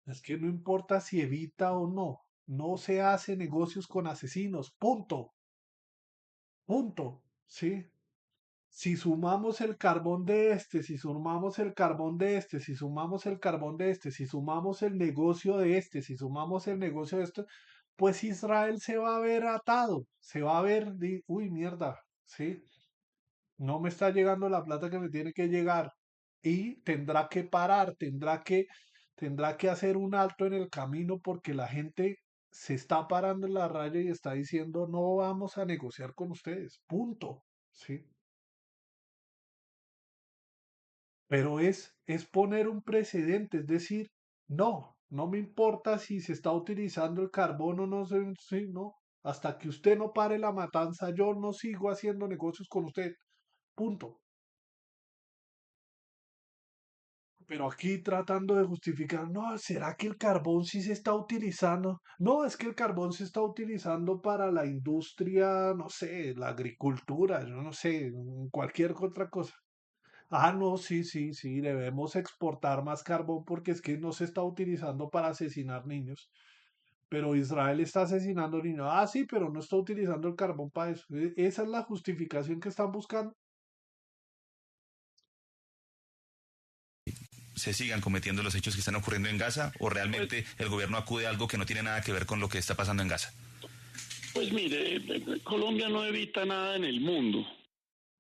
[SPEAKER 1] Es que no importa si evita o no, no se hace negocios con asesinos, punto, punto, ¿sí? Si sumamos el carbón de este, si sumamos el carbón de este, si sumamos el carbón de este, si sumamos el negocio de este, si sumamos el negocio de este, pues Israel se va a ver atado, se va a ver, uy, mierda, ¿sí? No me está llegando la plata que me tiene que llegar y tendrá que parar, tendrá que hacer un alto en el camino porque la gente se está parando en la raya y está diciendo no vamos a negociar con ustedes, punto, ¿sí? Pero es poner un precedente, es decir, no me importa si se está utilizando el carbón o no, sí, no, hasta que usted no pare la matanza, yo no sigo haciendo negocios con usted, punto. Pero aquí tratando de justificar, no, ¿será que el carbón sí se está utilizando? No, es que el carbón se está utilizando para la industria, no sé, la agricultura, yo no sé, cualquier otra cosa. Ah, no, sí, sí, sí, debemos exportar más carbón porque es que no se está utilizando para asesinar niños. Pero Israel está asesinando niños. Ah, sí, pero no está utilizando el carbón para eso. Esa es la justificación que están buscando.
[SPEAKER 4] Se sigan cometiendo los hechos que están ocurriendo en Gaza o
[SPEAKER 3] Pues,
[SPEAKER 4] realmente el gobierno acude a algo que no tiene nada que ver con lo que está pasando en Gaza.
[SPEAKER 3] pues mire, Colombia no evita nada en el mundo.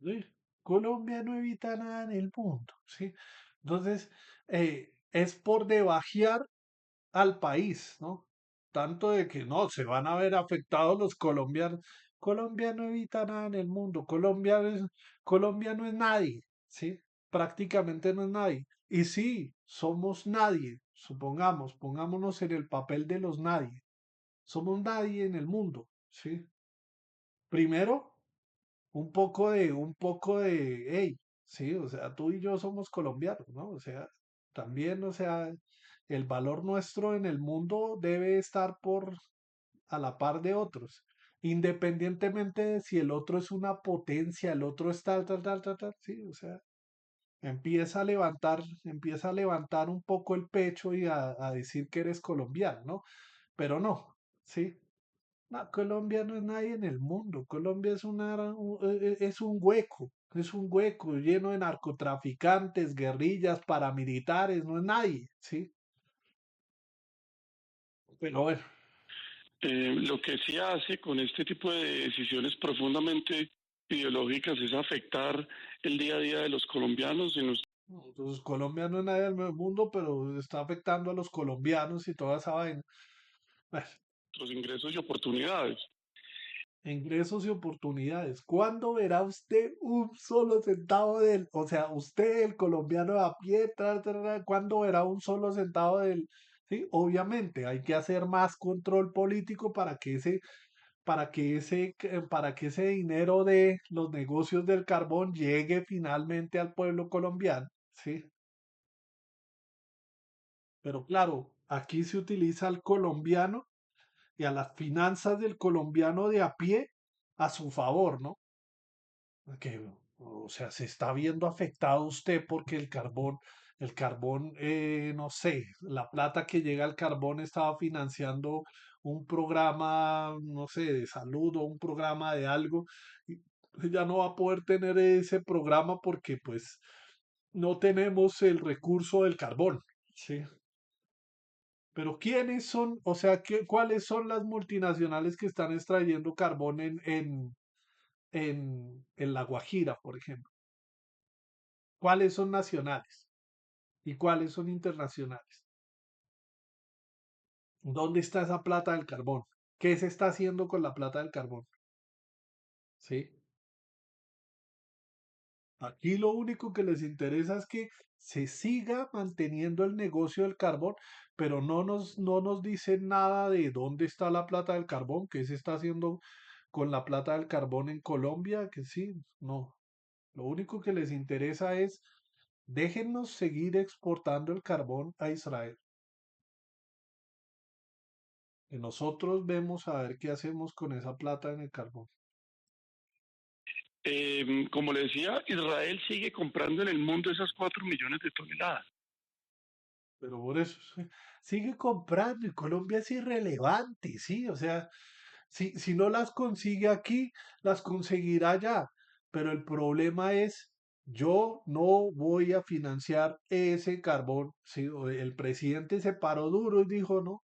[SPEAKER 1] ¿Sí? Colombia no evita nada en el mundo, ¿sí? Entonces, es por debajear al país, ¿no? Tanto de que no, se van a ver afectados los colombianos. Colombia no evita nada en el mundo. Colombia no es nadie, ¿sí? Prácticamente no es nadie. Y sí, somos nadie, supongamos, pongámonos en el papel de los nadie. Somos nadie en el mundo, ¿sí? Primero, hey, sí, o sea, tú y yo somos colombianos, ¿no? O sea, también, o sea, el valor nuestro en el mundo debe estar por a la par de otros, independientemente de si el otro es una potencia, el otro es tal, sí, o sea, empieza a levantar un poco el pecho y a decir que eres colombiano, ¿no? Pero no, sí. No, Colombia no es nadie en el mundo. Colombia es un hueco lleno de narcotraficantes, guerrillas, paramilitares, no es nadie, ¿sí? Pero bueno,
[SPEAKER 3] Lo que sí hace con este tipo de decisiones profundamente ideológicas es afectar el día a día de los colombianos y
[SPEAKER 1] entonces Colombia no es nadie en el mundo, pero está afectando a los colombianos y toda esa vaina. Bueno,
[SPEAKER 3] nuestros ingresos y oportunidades.
[SPEAKER 1] ingresos y oportunidades. ¿Cuándo verá usted un solo centavo del, o sea, usted, el colombiano de a pie, ¿cuándo verá un solo centavo del, sí? Obviamente hay que hacer más control político para que ese dinero de los negocios del carbón llegue finalmente al pueblo colombiano, ¿sí? Pero claro, aquí se utiliza al colombiano y a las finanzas del colombiano de a pie a su favor, ¿no? Que, o sea, se está viendo afectado usted porque el carbón, no sé, la plata que llega al carbón estaba financiando un programa, no sé, de salud o un programa de algo, y ya no va a poder tener ese programa porque pues no tenemos el recurso del carbón, ¿sí? Pero ¿quiénes son, o sea, cuáles son las multinacionales que están extrayendo carbón en La Guajira, por ejemplo? ¿Cuáles son nacionales y cuáles son internacionales? ¿Dónde está esa plata del carbón? ¿Qué se está haciendo con la plata del carbón? ¿Sí? Aquí lo único que les interesa es que se siga manteniendo el negocio del carbón, pero no nos dicen nada de dónde está la plata del carbón, qué se está haciendo con la plata del carbón en Colombia, que sí, no. Lo único que les interesa es déjennos seguir exportando el carbón a Israel. Y nosotros vemos a ver qué hacemos con esa plata en el carbón.
[SPEAKER 3] Como le decía, Israel sigue comprando en el mundo esas 4 millones de toneladas.
[SPEAKER 1] Pero por eso sigue comprando y Colombia es irrelevante, ¿sí? O sea, si no las consigue aquí, las conseguirá allá. Pero el problema es, yo no voy a financiar ese carbón. ¿Sí? El presidente se paró duro y dijo, no,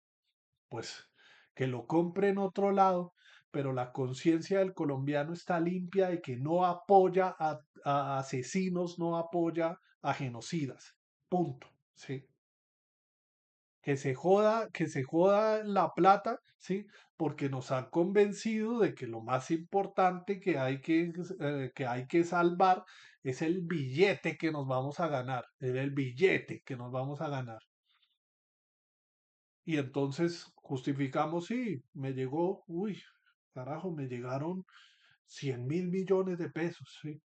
[SPEAKER 1] pues que lo compre en otro lado, pero la conciencia del colombiano está limpia de que no apoya a asesinos, no apoya a genocidas. Punto. ¿Sí? Que se joda la plata, ¿sí? Porque nos han convencido de que lo más importante que hay que salvar es el billete que nos vamos a ganar, es el billete que nos vamos a ganar. Y entonces justificamos, sí, me llegó, uy, carajo, me llegaron 100.000 millones de pesos, ¿sí?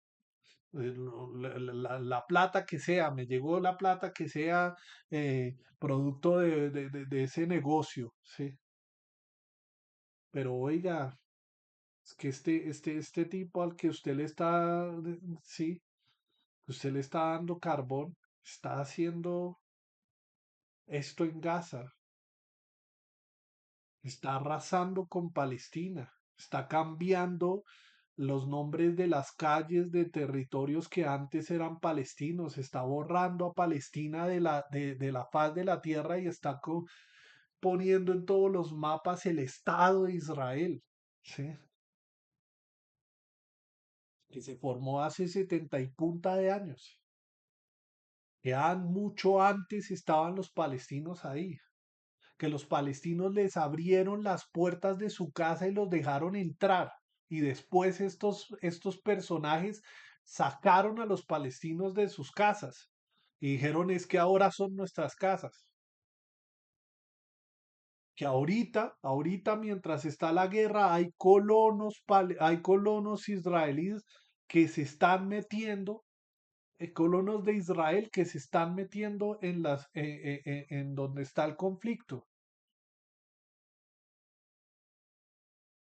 [SPEAKER 1] La plata que sea, me llegó la plata que sea producto de ese negocio, ¿sí? Pero oiga, es que este tipo al que usted le está, sí, que usted le está dando carbón, está haciendo esto en Gaza, está arrasando con Palestina, está cambiando los nombres de las calles de territorios que antes eran palestinos, está borrando a Palestina de la faz de la tierra y está poniendo en todos los mapas el Estado de Israel, ¿sí? Que se formó hace 70 y punta de años. Ya mucho antes estaban los palestinos ahí, que los palestinos les abrieron las puertas de su casa y los dejaron entrar. Y después estos personajes sacaron a los palestinos de sus casas y dijeron es que ahora son nuestras casas. Que ahorita mientras está la guerra hay colonos israelíes que se están metiendo, colonos de Israel que se están metiendo en donde está el conflicto.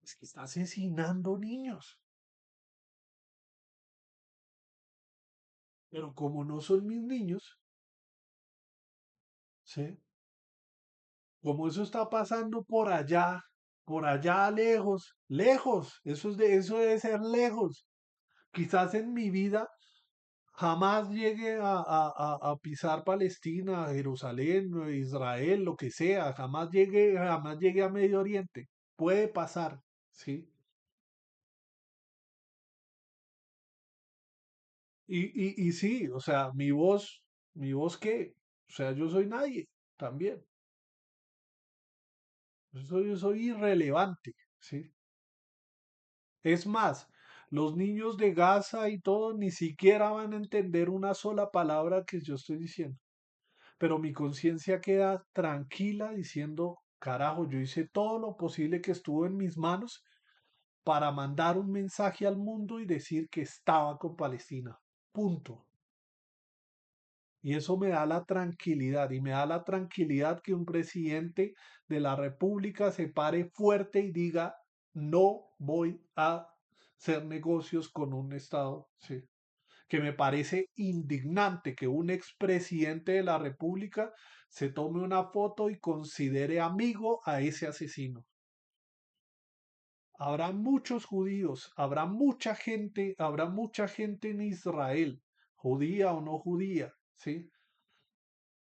[SPEAKER 1] Es que está asesinando niños. Pero como no son mis niños, ¿sí? Como eso está pasando por allá lejos, lejos, eso debe ser lejos. Quizás en mi vida jamás llegue a pisar Palestina, Jerusalén, Israel, lo que sea, jamás llegue a Medio Oriente. Puede pasar, ¿sí? Y sí, o sea, mi voz qué, o sea, yo soy nadie también. Yo soy irrelevante, ¿sí? Es más, los niños de Gaza y todo ni siquiera van a entender una sola palabra que yo estoy diciendo. Pero mi conciencia queda tranquila diciendo, carajo, yo hice todo lo posible que estuvo en mis manos para mandar un mensaje al mundo y decir que estaba con Palestina. Punto. Y eso me da la tranquilidad y me da la tranquilidad que un presidente de la República se pare fuerte y diga, no voy a hacer negocios con un Estado. Sí. Que me parece indignante que un expresidente de la República se tome una foto y considere amigo a ese asesino. Habrá muchos judíos, habrá mucha gente en Israel, judía o no judía, ¿sí?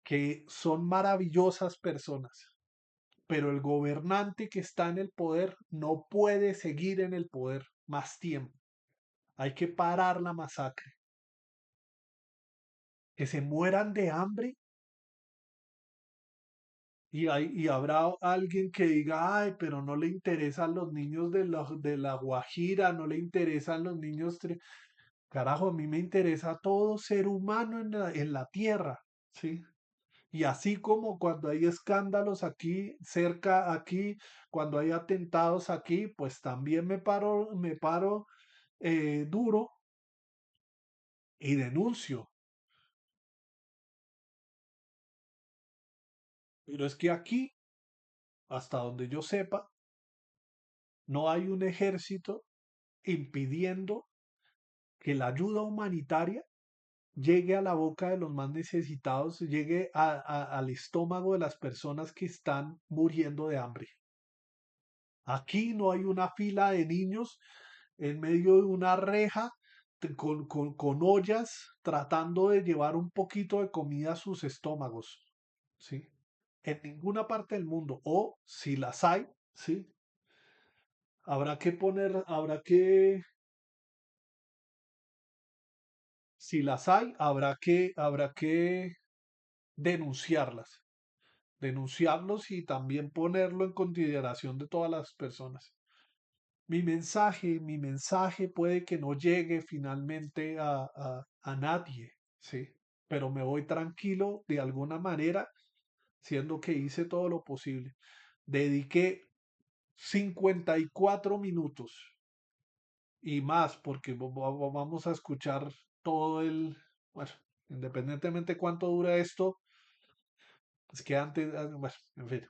[SPEAKER 1] Que son maravillosas personas, pero el gobernante que está en el poder no puede seguir en el poder más tiempo. Hay que parar la masacre. Que se mueran de hambre y habrá alguien que diga, ay, pero no le interesan los niños de la Guajira, no le interesan los niños. Carajo, a mí me interesa todo ser humano en la tierra, ¿sí? Y así como cuando hay escándalos aquí, cerca aquí, cuando hay atentados aquí, pues también me paro duro y denuncio. Pero es que aquí, hasta donde yo sepa, no hay un ejército impidiendo que la ayuda humanitaria llegue a la boca de los más necesitados, llegue al estómago de las personas que están muriendo de hambre. Aquí no hay una fila de niños en medio de una reja con ollas tratando de llevar un poquito de comida a sus estómagos, ¿sí? En ninguna parte del mundo. O si las hay, ¿sí? Si las hay, habrá que denunciarlas, denunciarlos y también ponerlo en consideración de todas las personas. Mi mensaje puede que no llegue finalmente a nadie, ¿sí? Pero me voy tranquilo de alguna manera, siendo que hice todo lo posible. Dediqué 54 minutos y más, porque vamos a escuchar todo bueno, independientemente cuánto dura esto, es que antes, bueno, en fin.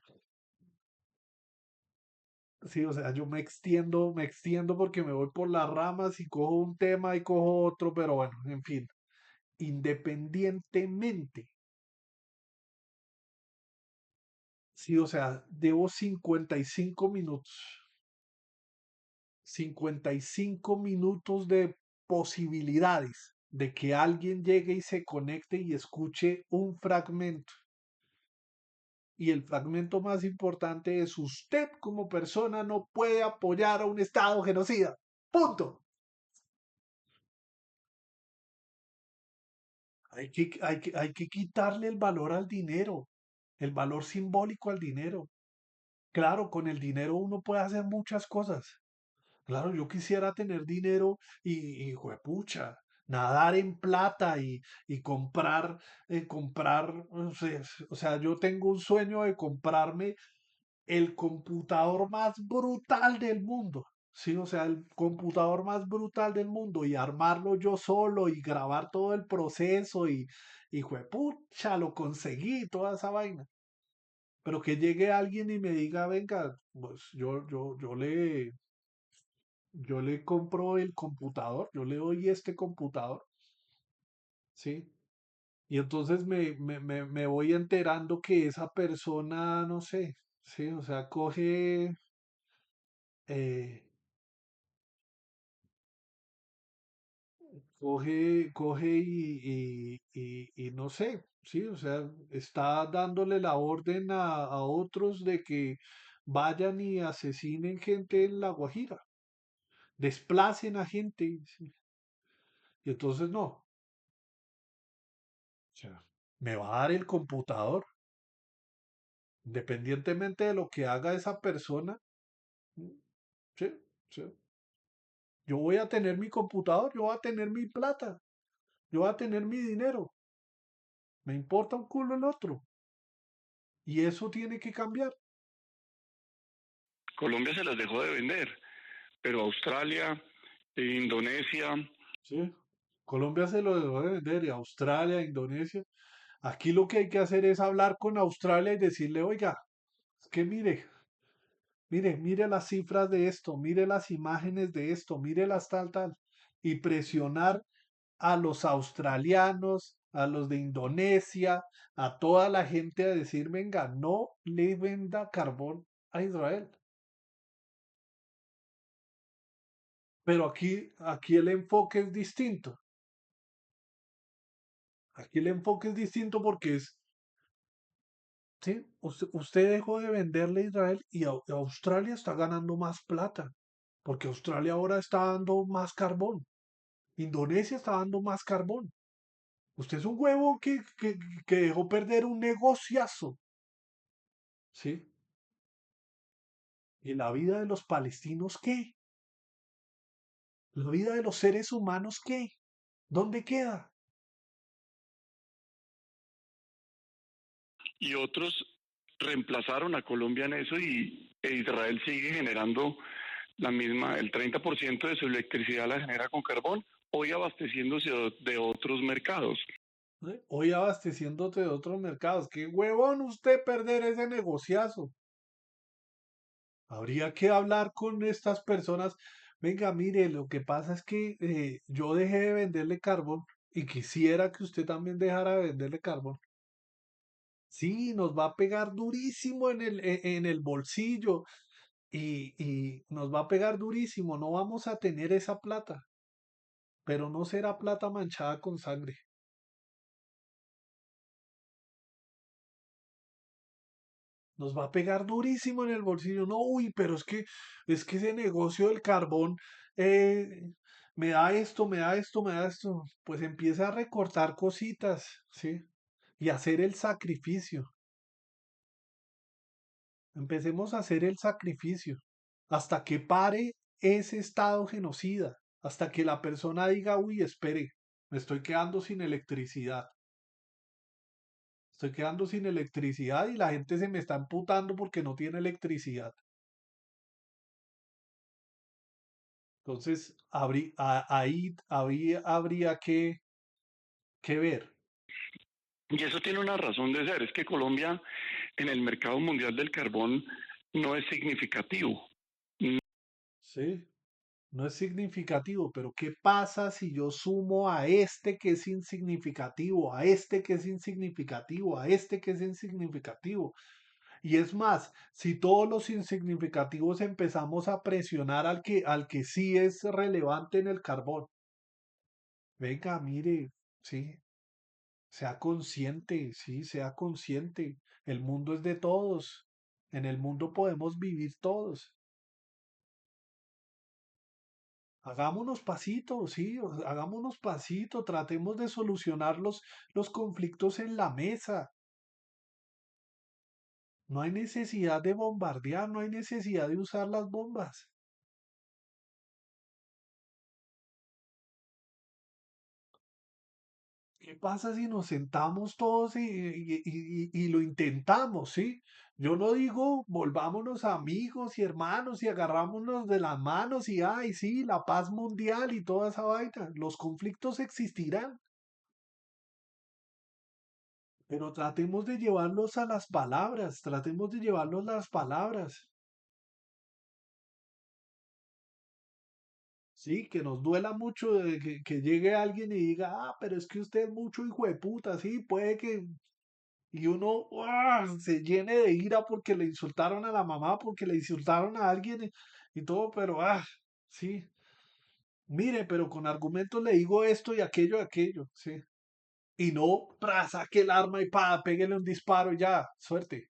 [SPEAKER 1] Sí, o sea, yo me extiendo porque me voy por las ramas y cojo un tema y cojo otro, pero bueno, en fin, independientemente, sí, o sea, debo 55 minutos, 55 minutos de posibilidades de que alguien llegue y se conecte y escuche un fragmento. Y el fragmento más importante es: usted como persona no puede apoyar a un Estado genocida. Punto. Hay que quitarle el valor al dinero, el valor simbólico al dinero. Claro, con el dinero uno puede hacer muchas cosas. Claro, yo quisiera tener dinero y juepucha, nadar en plata y comprar, o sea, yo tengo un sueño de comprarme el computador más brutal del mundo. Sí, o sea, el computador más brutal del mundo y armarlo yo solo y grabar todo el proceso y juepucha, lo conseguí, toda esa vaina. Pero que llegue alguien y me diga, venga, pues yo le compro el computador, yo le doy este computador, ¿sí? Y entonces me voy enterando que esa persona, no sé, ¿sí? O sea, eh, coge y no sé, ¿sí? O sea, está dándole la orden a otros de que vayan y asesinen gente en La Guajira, desplacen a gente, ¿sí? Y entonces no, o sea, me va a dar el computador, independientemente de lo que haga esa persona, ¿sí? ¿Sí? ¿Sí? Yo voy a tener mi computador, yo voy a tener mi plata, yo voy a tener mi dinero, me importa un culo el otro, y eso tiene que cambiar.
[SPEAKER 3] Colombia se las dejó de vender, pero Australia, Indonesia,
[SPEAKER 1] ¿Sí? Colombia se lo dejó de vender y Australia, Indonesia. Aquí lo que hay que hacer es hablar con Australia y decirle, oiga, es que mire las cifras de esto, mire las imágenes de esto, mire las tal, y presionar a los australianos, a los de Indonesia, a toda la gente a decir, venga, no le venda carbón a Israel. Pero aquí el enfoque es distinto. Aquí el enfoque es distinto porque sí, usted dejó de venderle a Israel y Australia está ganando más plata, porque Australia ahora está dando más carbón, Indonesia está dando más carbón. Usted es un huevo que dejó perder un negociazo, ¿sí? ¿Y la vida de los palestinos qué? ¿La vida de los seres humanos qué? ¿Dónde queda?
[SPEAKER 3] y otros reemplazaron a Colombia en eso e Israel sigue generando la misma, el 30% de su electricidad la genera con carbón, hoy abasteciéndose de otros mercados.
[SPEAKER 1] ¿Eh? Hoy abasteciéndote de otros mercados. ¡Qué huevón usted perder ese negociazo! Habría que hablar con estas personas. Venga, mire, lo que pasa es que yo dejé de venderle carbón y quisiera que usted también dejara de venderle carbón. Sí, nos va a pegar durísimo en el bolsillo y nos va a pegar durísimo. No vamos a tener esa plata, pero no será plata manchada con sangre. Nos va a pegar durísimo en el bolsillo. No, uy, pero es que ese negocio del carbón eh, me da esto, me da esto, me da esto. Pues empieza a recortar cositas, ¿sí? Y hacer el sacrificio. Empecemos a hacer el sacrificio hasta que pare ese estado genocida, hasta que la persona diga, uy, espere, me estoy quedando sin electricidad. Estoy quedando sin electricidad y la gente se me está amputando porque no tiene electricidad. Entonces, ahí habría que ver.
[SPEAKER 3] Y eso tiene una razón de ser, es que Colombia en el mercado mundial del carbón no es significativo.
[SPEAKER 1] ¿Sí? No es significativo, pero ¿qué pasa si yo sumo a este que es insignificativo, a este que es insignificativo, a este que es insignificativo? Y es más, si todos los insignificativos empezamos a presionar al que sí es relevante en el carbón, venga, mire, sí, sea consciente, sí, sea consciente. El mundo es de todos. En el mundo podemos vivir todos. Hagámonos pasitos, sí, hagámonos pasitos, tratemos de solucionar los conflictos en la mesa. No hay necesidad de bombardear, no hay necesidad de usar las bombas. ¿Qué pasa si nos sentamos todos y lo intentamos, sí? Yo no digo volvámonos amigos y hermanos y agarrámonos de las manos y, ay, sí, la paz mundial y toda esa vaina. Los conflictos existirán, pero tratemos de llevarlos a las palabras, tratemos de llevarlos a las palabras. Sí, que nos duela mucho de que llegue alguien y diga, ah, pero es que usted es mucho hijo de puta, sí, puede que y uno se llene de ira porque le insultaron a la mamá, porque le insultaron a alguien y todo, pero sí, mire, pero con argumentos le digo esto y aquello, sí. Y no, saque el arma y pégale un disparo y ya, suerte.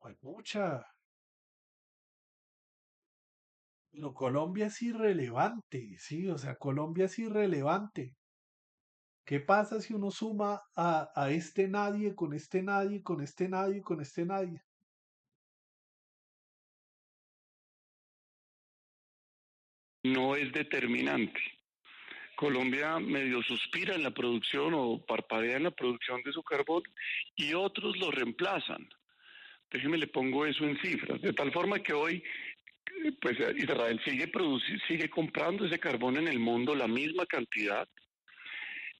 [SPEAKER 1] Hay mucha. Pero Colombia es irrelevante, sí, o sea, Colombia es irrelevante. ¿Qué pasa si uno suma a este nadie, con este nadie, con este nadie, con este nadie?
[SPEAKER 3] No es determinante. Colombia medio suspira en la producción o parpadea en la producción de su carbón y otros lo reemplazan. Déjeme le pongo eso en cifras, de tal forma que hoy pues Israel sigue comprando ese carbón en el mundo la misma cantidad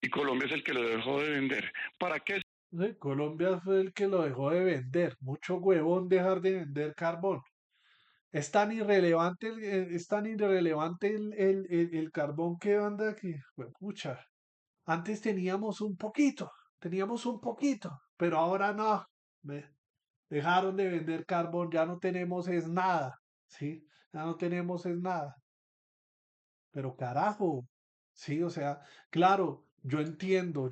[SPEAKER 3] y Colombia es el que lo dejó de vender. ¿Para qué?
[SPEAKER 1] Sí, Colombia fue el que lo dejó de vender. Mucho huevón dejar de vender carbón. Es tan irrelevante el carbón que anda que, pucha, antes teníamos un poquito, pero ahora no. Me dejaron de vender carbón, ya no tenemos es nada, ¿sí? Ya no tenemos es nada. Pero carajo, sí, o sea, claro, yo entiendo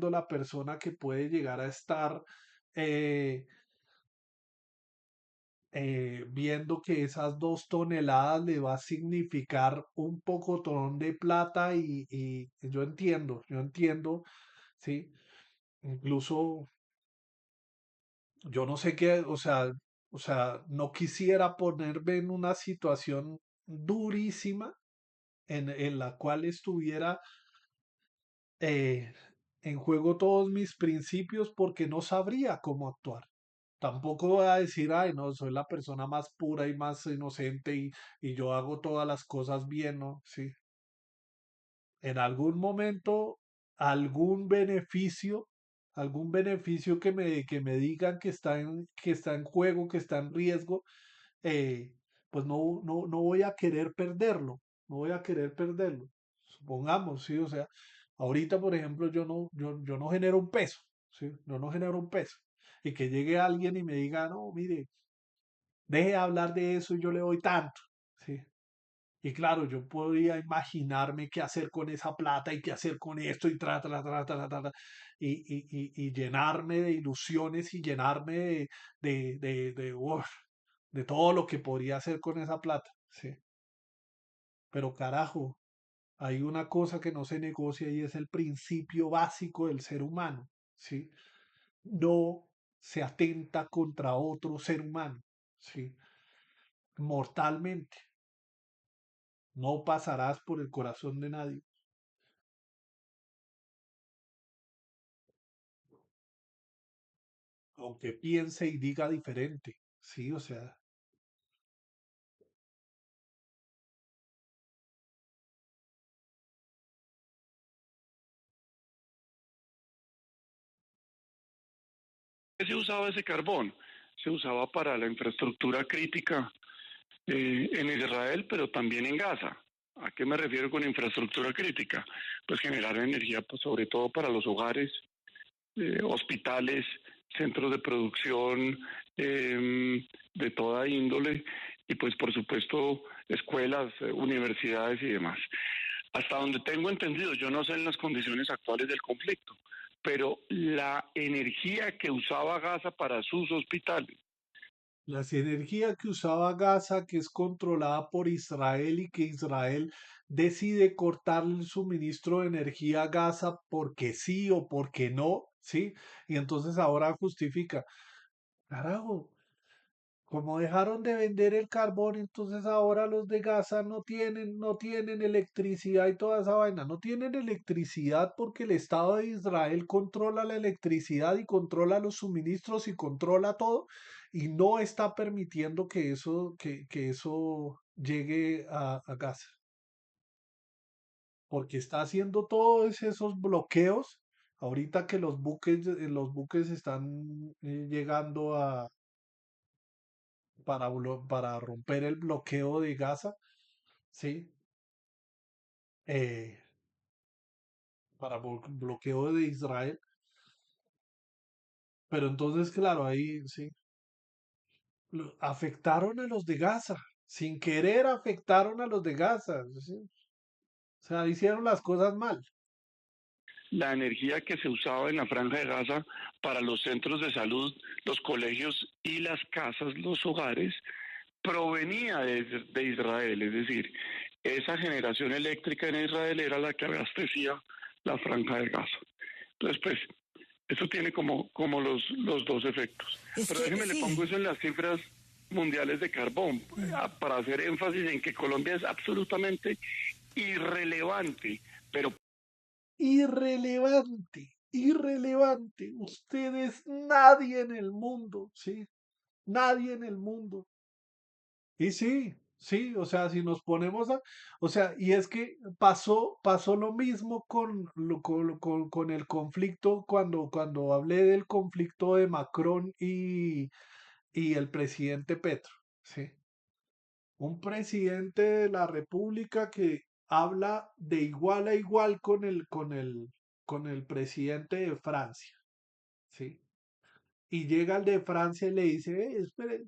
[SPEAKER 1] la persona que puede llegar a estar eh, viendo que esas 2 toneladas le va a significar un pocotón de plata y yo entiendo, sí, incluso yo no sé qué, o sea, no quisiera ponerme en una situación durísima en la cual estuviera eh, en juego todos mis principios porque no sabría cómo actuar. Tampoco voy a decir, ay, no, soy la persona más pura y más inocente y yo hago todas las cosas bien, ¿no? Sí. En algún momento, algún beneficio, algún beneficio que me digan que está en juego, que está en riesgo, eh, pues no voy a querer perderlo, no voy a querer perderlo. Supongamos, sí, o sea, ahorita, por ejemplo, yo no genero un peso, sí, yo no genero un peso. Y que llegue alguien y me diga, no, mire, deje de hablar de eso y yo le doy tanto, sí. Y claro, yo podría imaginarme qué hacer con esa plata y qué hacer con esto y y llenarme de ilusiones y llenarme de todo lo que podría hacer con esa plata, sí. Pero carajo, hay una cosa que no se negocia y es el principio básico del ser humano, ¿sí? No se atenta contra otro ser humano, ¿sí? Mortalmente. No pasarás por el corazón de nadie, aunque piense y diga diferente, ¿sí? O sea,
[SPEAKER 3] se usaba ese carbón? Se usaba para la infraestructura crítica en Israel, pero también en Gaza. ¿A qué me refiero con infraestructura crítica? Pues generar energía, pues, sobre todo para los hogares, hospitales, centros de producción de toda índole y pues por supuesto escuelas, universidades y demás. Hasta donde tengo entendido, yo no sé en las condiciones actuales del conflicto, pero la energía que usaba Gaza para sus hospitales.
[SPEAKER 1] La energía que usaba Gaza, que es controlada por Israel y que Israel decide cortarle el suministro de energía a Gaza porque sí o porque no, ¿sí? Y entonces ahora justifica, carajo, como dejaron de vender el carbón, entonces ahora los de Gaza no tienen electricidad y toda esa vaina. No tienen electricidad porque el Estado de Israel controla la electricidad y controla los suministros y controla todo y no está permitiendo que eso llegue a Gaza. Porque está haciendo todos esos bloqueos. Ahorita que los buques están llegando para romper el bloqueo de Gaza, ¿sí? Eh, para bloqueo de Israel. Pero entonces, claro, ahí sí, afectaron a los de Gaza. Sin querer afectaron a los de Gaza. ¿Sí? O sea, hicieron las cosas mal.
[SPEAKER 3] La energía que se usaba en la franja de Gaza para los centros de salud, los colegios y las casas, los hogares, provenía de Israel, es decir, esa generación eléctrica en Israel era la que abastecía la franja de Gaza. Entonces, pues, eso tiene como los dos efectos.
[SPEAKER 2] Es
[SPEAKER 3] Pero
[SPEAKER 2] que
[SPEAKER 3] déjeme, le pongo
[SPEAKER 2] sí.
[SPEAKER 3] eso en las cifras mundiales de carbón, para hacer énfasis en que Colombia es absolutamente irrelevante, pero
[SPEAKER 1] Irrelevante, irrelevante. Ustedes, nadie en el mundo, ¿sí? Nadie en el mundo. Y sí, sí, o sea, si nos ponemos o sea, y es que pasó lo mismo con el conflicto cuando hablé del conflicto de Macron y el presidente Petro, ¿sí? Un presidente de la República que habla de igual a igual con el presidente de Francia, ¿sí? Y llega el de Francia y le dice, espere,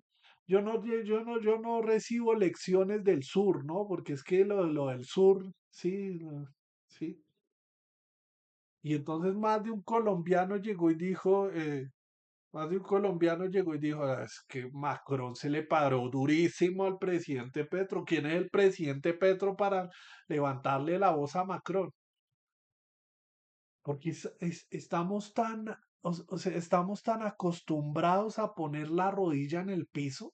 [SPEAKER 1] yo no recibo lecciones del sur, ¿no? Porque es que lo del sur, sí, sí. Y entonces más de un colombiano llegó y dijo, "Ah, es que Macron se le paró durísimo al presidente Petro. ¿Quién es el presidente Petro para levantarle la voz a Macron? Porque estamos tan acostumbrados a poner la rodilla en el piso.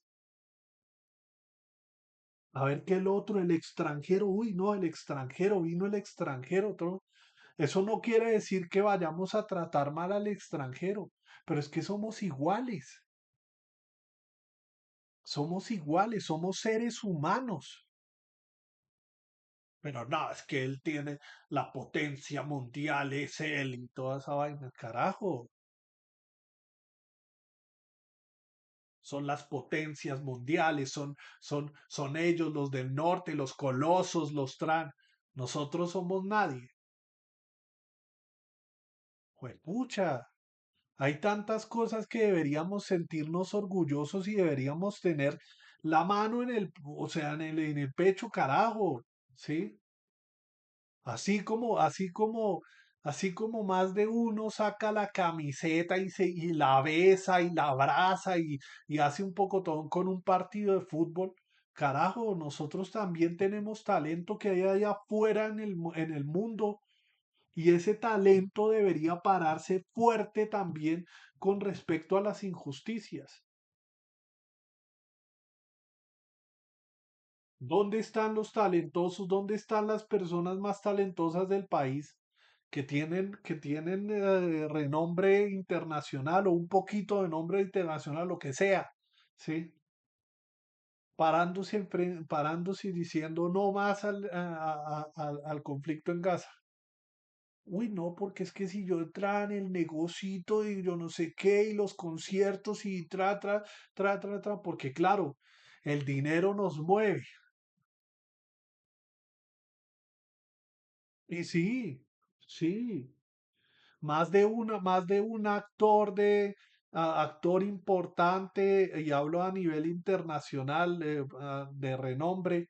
[SPEAKER 1] A ver que el otro, el extranjero, uy, no, el extranjero, vino el extranjero. Eso no quiere decir que vayamos a tratar mal al extranjero, pero es que somos iguales, somos seres humanos. Pero no, es que él tiene la potencia mundial, es él y toda esa vaina. Carajo, son las potencias mundiales, son ellos los del norte, los colosos, los tran. Nosotros somos nadie. Juepucha. Hay tantas cosas que deberíamos sentirnos orgullosos y deberíamos tener la mano o sea, en el pecho, carajo, ¿sí? Así como más de uno saca la camiseta y la besa y la abraza y hace un pocotón con un partido de fútbol. Carajo, nosotros también tenemos talento que hay allá afuera en el mundo. Y ese talento debería pararse fuerte también con respecto a las injusticias. ¿Dónde están los talentosos? ¿Dónde están las personas más talentosas del país que tienen renombre internacional o un poquito de nombre internacional, lo que sea? ¿Sí? Parándose y diciendo no más al conflicto en Gaza. Uy, no, porque es que si yo entrara en el negocito y yo no sé qué, y los conciertos y porque claro, el dinero nos mueve. Y sí, sí, más de un actor actor importante, y hablo a nivel internacional, de renombre.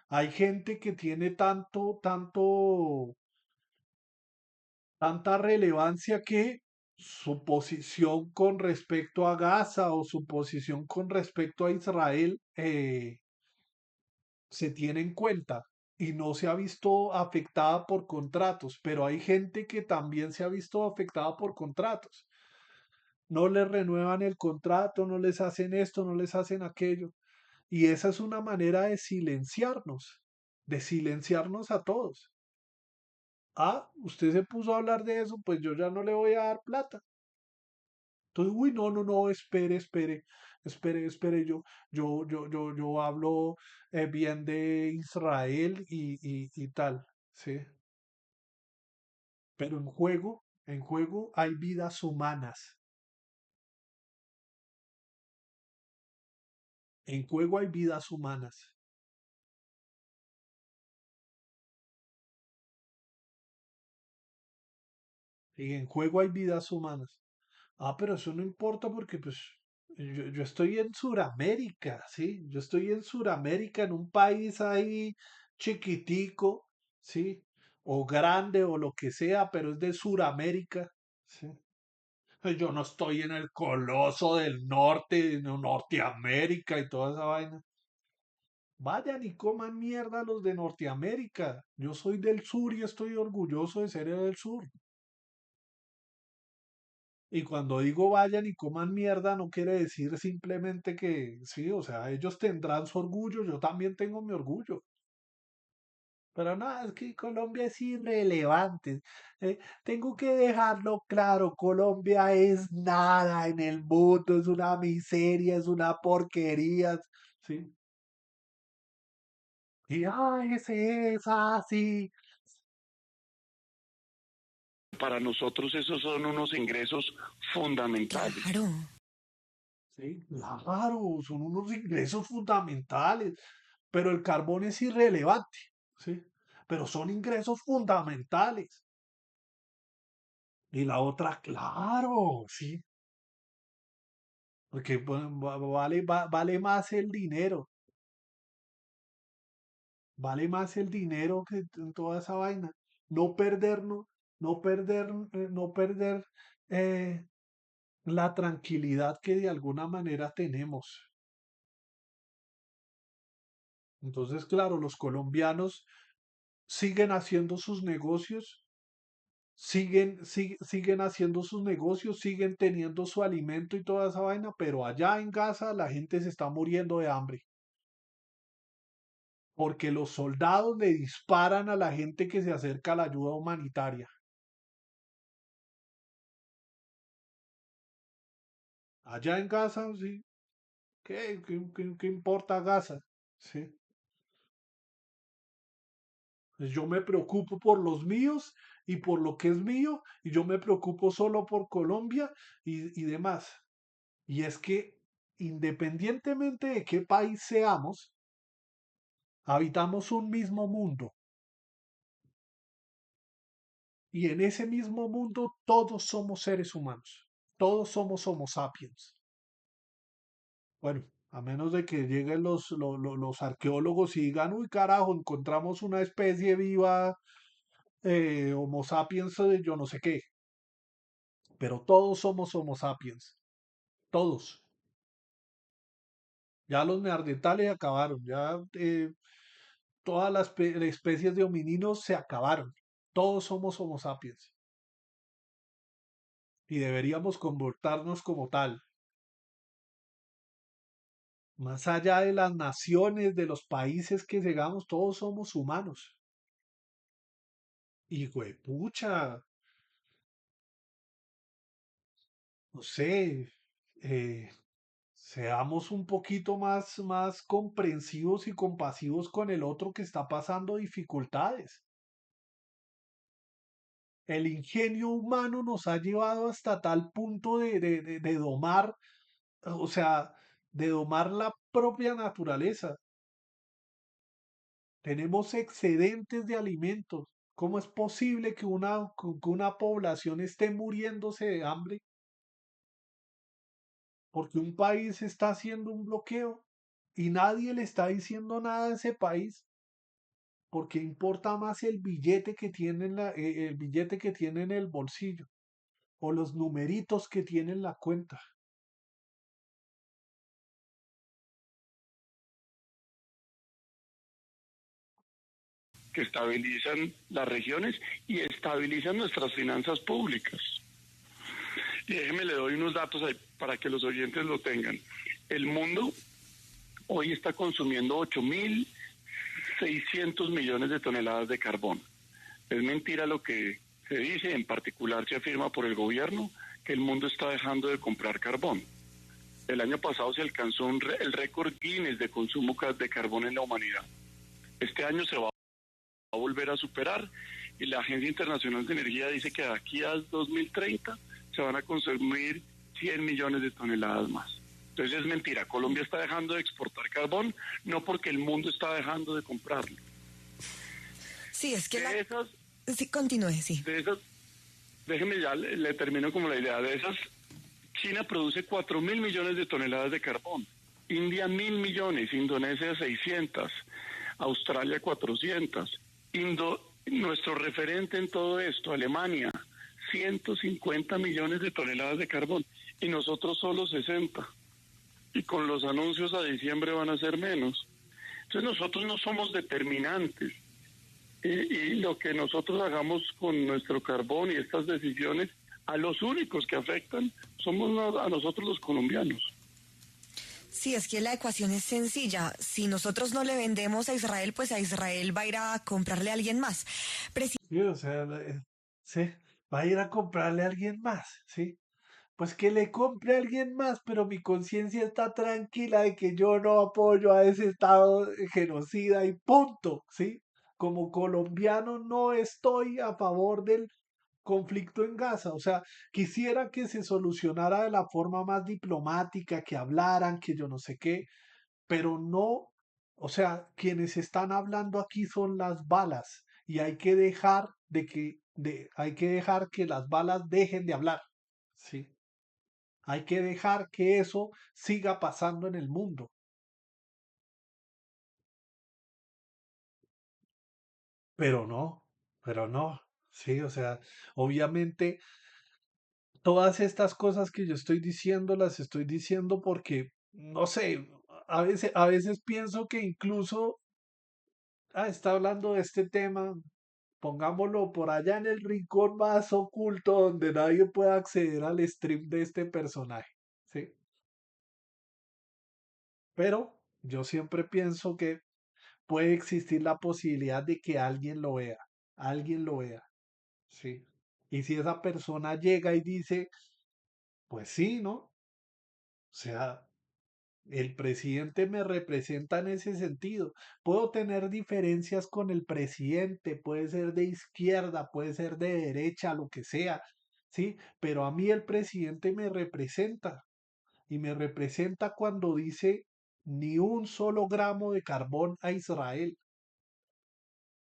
[SPEAKER 1] Hay gente que tiene tanta relevancia que su posición con respecto a Gaza o su posición con respecto a Israel, se tiene en cuenta y no se ha visto afectada por contratos, pero hay gente que también se ha visto afectada por contratos. No les renuevan el contrato, no les hacen esto, no les hacen aquello. Y esa es una manera de silenciarnos a todos. Ah, usted se puso a hablar de eso, pues yo ya no le voy a dar plata. Entonces, uy, no, no, no, espere, yo hablo, bien de Israel y tal, ¿sí? Pero en juego hay vidas humanas, en juego hay vidas humanas, y en juego hay vidas humanas. Ah, pero eso no importa porque pues yo estoy en Suramérica, ¿sí? Yo estoy en Suramérica, en un país ahí chiquitico, ¿sí? O grande o lo que sea, pero es de Suramérica, ¿sí? Yo no estoy en el coloso del norte, en Norteamérica y toda esa vaina. Vayan y coman mierda los de Norteamérica. Yo soy del sur y estoy orgulloso de ser del sur. Y cuando digo vayan y coman mierda, no quiere decir simplemente que sí, o sea, ellos tendrán su orgullo, yo también tengo mi orgullo. Pero no, es que Colombia es irrelevante. Tengo que dejarlo claro, Colombia es nada en el mundo, es una miseria, es una porquería, ¿sí? Y ay, ese es así.
[SPEAKER 3] Para nosotros esos son unos ingresos fundamentales.
[SPEAKER 2] Claro.
[SPEAKER 1] Sí, claro, son unos ingresos fundamentales, pero el carbón es irrelevante, ¿sí? Pero son ingresos fundamentales. Y la otra, claro, sí, porque vale más el dinero, vale más el dinero que toda esa vaina. No perder, no perder, no perder, eh, la tranquilidad que de alguna manera tenemos. Entonces, claro, los colombianos siguen haciendo sus negocios, siguen haciendo sus negocios, siguen teniendo su alimento y toda esa vaina, pero allá en Gaza la gente se está muriendo de hambre, porque los soldados le disparan a la gente que se acerca a la ayuda humanitaria. Allá en Gaza, sí, ¿qué importa Gaza? Sí. Pues yo me preocupo por los míos y por lo que es mío, y yo me preocupo solo por Colombia y demás. Y es que independientemente de qué país seamos, habitamos un mismo mundo. Y en ese mismo mundo todos somos seres humanos. Todos somos Homo sapiens. Bueno, a menos de que lleguen los arqueólogos y digan, uy carajo, encontramos una especie viva, Homo sapiens, yo no sé qué. Pero todos somos Homo sapiens. Todos. Ya los neandertales acabaron. Ya, todas las especies de homininos se acabaron. Todos somos Homo sapiens y deberíamos comportarnos como tal. Más allá de las naciones, de los países que llegamos, todos somos humanos. Y pucha, no sé, eh, seamos un poquito más comprensivos y compasivos con el otro que está pasando dificultades. El ingenio humano nos ha llevado hasta tal punto de domar, o sea, de domar la propia naturaleza. Tenemos excedentes de alimentos. ¿Cómo es posible que una población esté muriéndose de hambre porque un país está haciendo un bloqueo y nadie le está diciendo nada a ese país? Porque importa más el billete que tiene el billete que tiene en el bolsillo o los numeritos que tiene en la cuenta.
[SPEAKER 3] que estabilizan las regiones y estabilizan nuestras finanzas públicas. Y déjeme le doy unos datos ahí para que los oyentes lo tengan. El mundo hoy está consumiendo 8.600 millones de toneladas de carbón. Es mentira lo que se dice, en particular se afirma por el gobierno que el mundo está dejando de comprar carbón. El año pasado se alcanzó el récord Guinness de consumo de carbón en la humanidad. Este año se va a volver a superar y la Agencia Internacional de Energía dice que de aquí al 2030 se van a consumir 100 millones de toneladas más. Entonces es mentira, Colombia está dejando de exportar carbón, no porque el mundo está dejando de comprarlo.
[SPEAKER 2] Sí, es que
[SPEAKER 3] De esas,
[SPEAKER 2] Sí, continúe, sí.
[SPEAKER 3] de esas, déjeme ya, le termino como la idea, de esas, China produce 4.000 millones de toneladas de carbón, India 1.000 millones, Indonesia 600, Australia 400, nuestro referente en todo esto, Alemania, 150 millones de toneladas de carbón y nosotros solo 60. Y con los anuncios a diciembre van a ser menos. Entonces nosotros no somos determinantes. Y lo que nosotros hagamos con nuestro carbón y estas decisiones, a los únicos que afectan somos a nosotros los colombianos.
[SPEAKER 2] Sí, es que la ecuación es sencilla. Si nosotros no le vendemos a Israel, pues a Israel va a ir a comprarle a alguien más.
[SPEAKER 1] Sí, o sea, sí, va a ir a comprarle a alguien más, ¿sí? Pues que le compre a alguien más, pero mi conciencia está tranquila de que yo no apoyo a ese Estado genocida y punto, ¿sí? Como colombiano no estoy a favor del conflicto en Gaza, o sea, quisiera que se solucionara de la forma más diplomática, que hablaran, que yo no sé qué, pero no, o sea, quienes están hablando aquí son las balas y hay que dejar hay que dejar que las balas dejen de hablar, ¿sí? Hay que dejar que eso siga pasando en el mundo, pero no, pero no, sí, o sea, obviamente todas estas cosas que yo estoy diciendo las estoy diciendo porque, no sé, a veces pienso que incluso, está hablando de este tema, pongámoslo por allá en el rincón más oculto donde nadie pueda acceder al stream de este personaje, ¿sí? Pero yo siempre pienso que puede existir la posibilidad de que alguien lo vea, ¿sí? Y si esa persona llega y dice, pues sí, ¿no? O sea, el presidente me representa en ese sentido. Puedo tener diferencias con el presidente, puede ser de izquierda, puede ser de derecha, lo que sea, ¿sí? Pero a mí el presidente me representa y me representa cuando dice ni un solo gramo de carbón a Israel.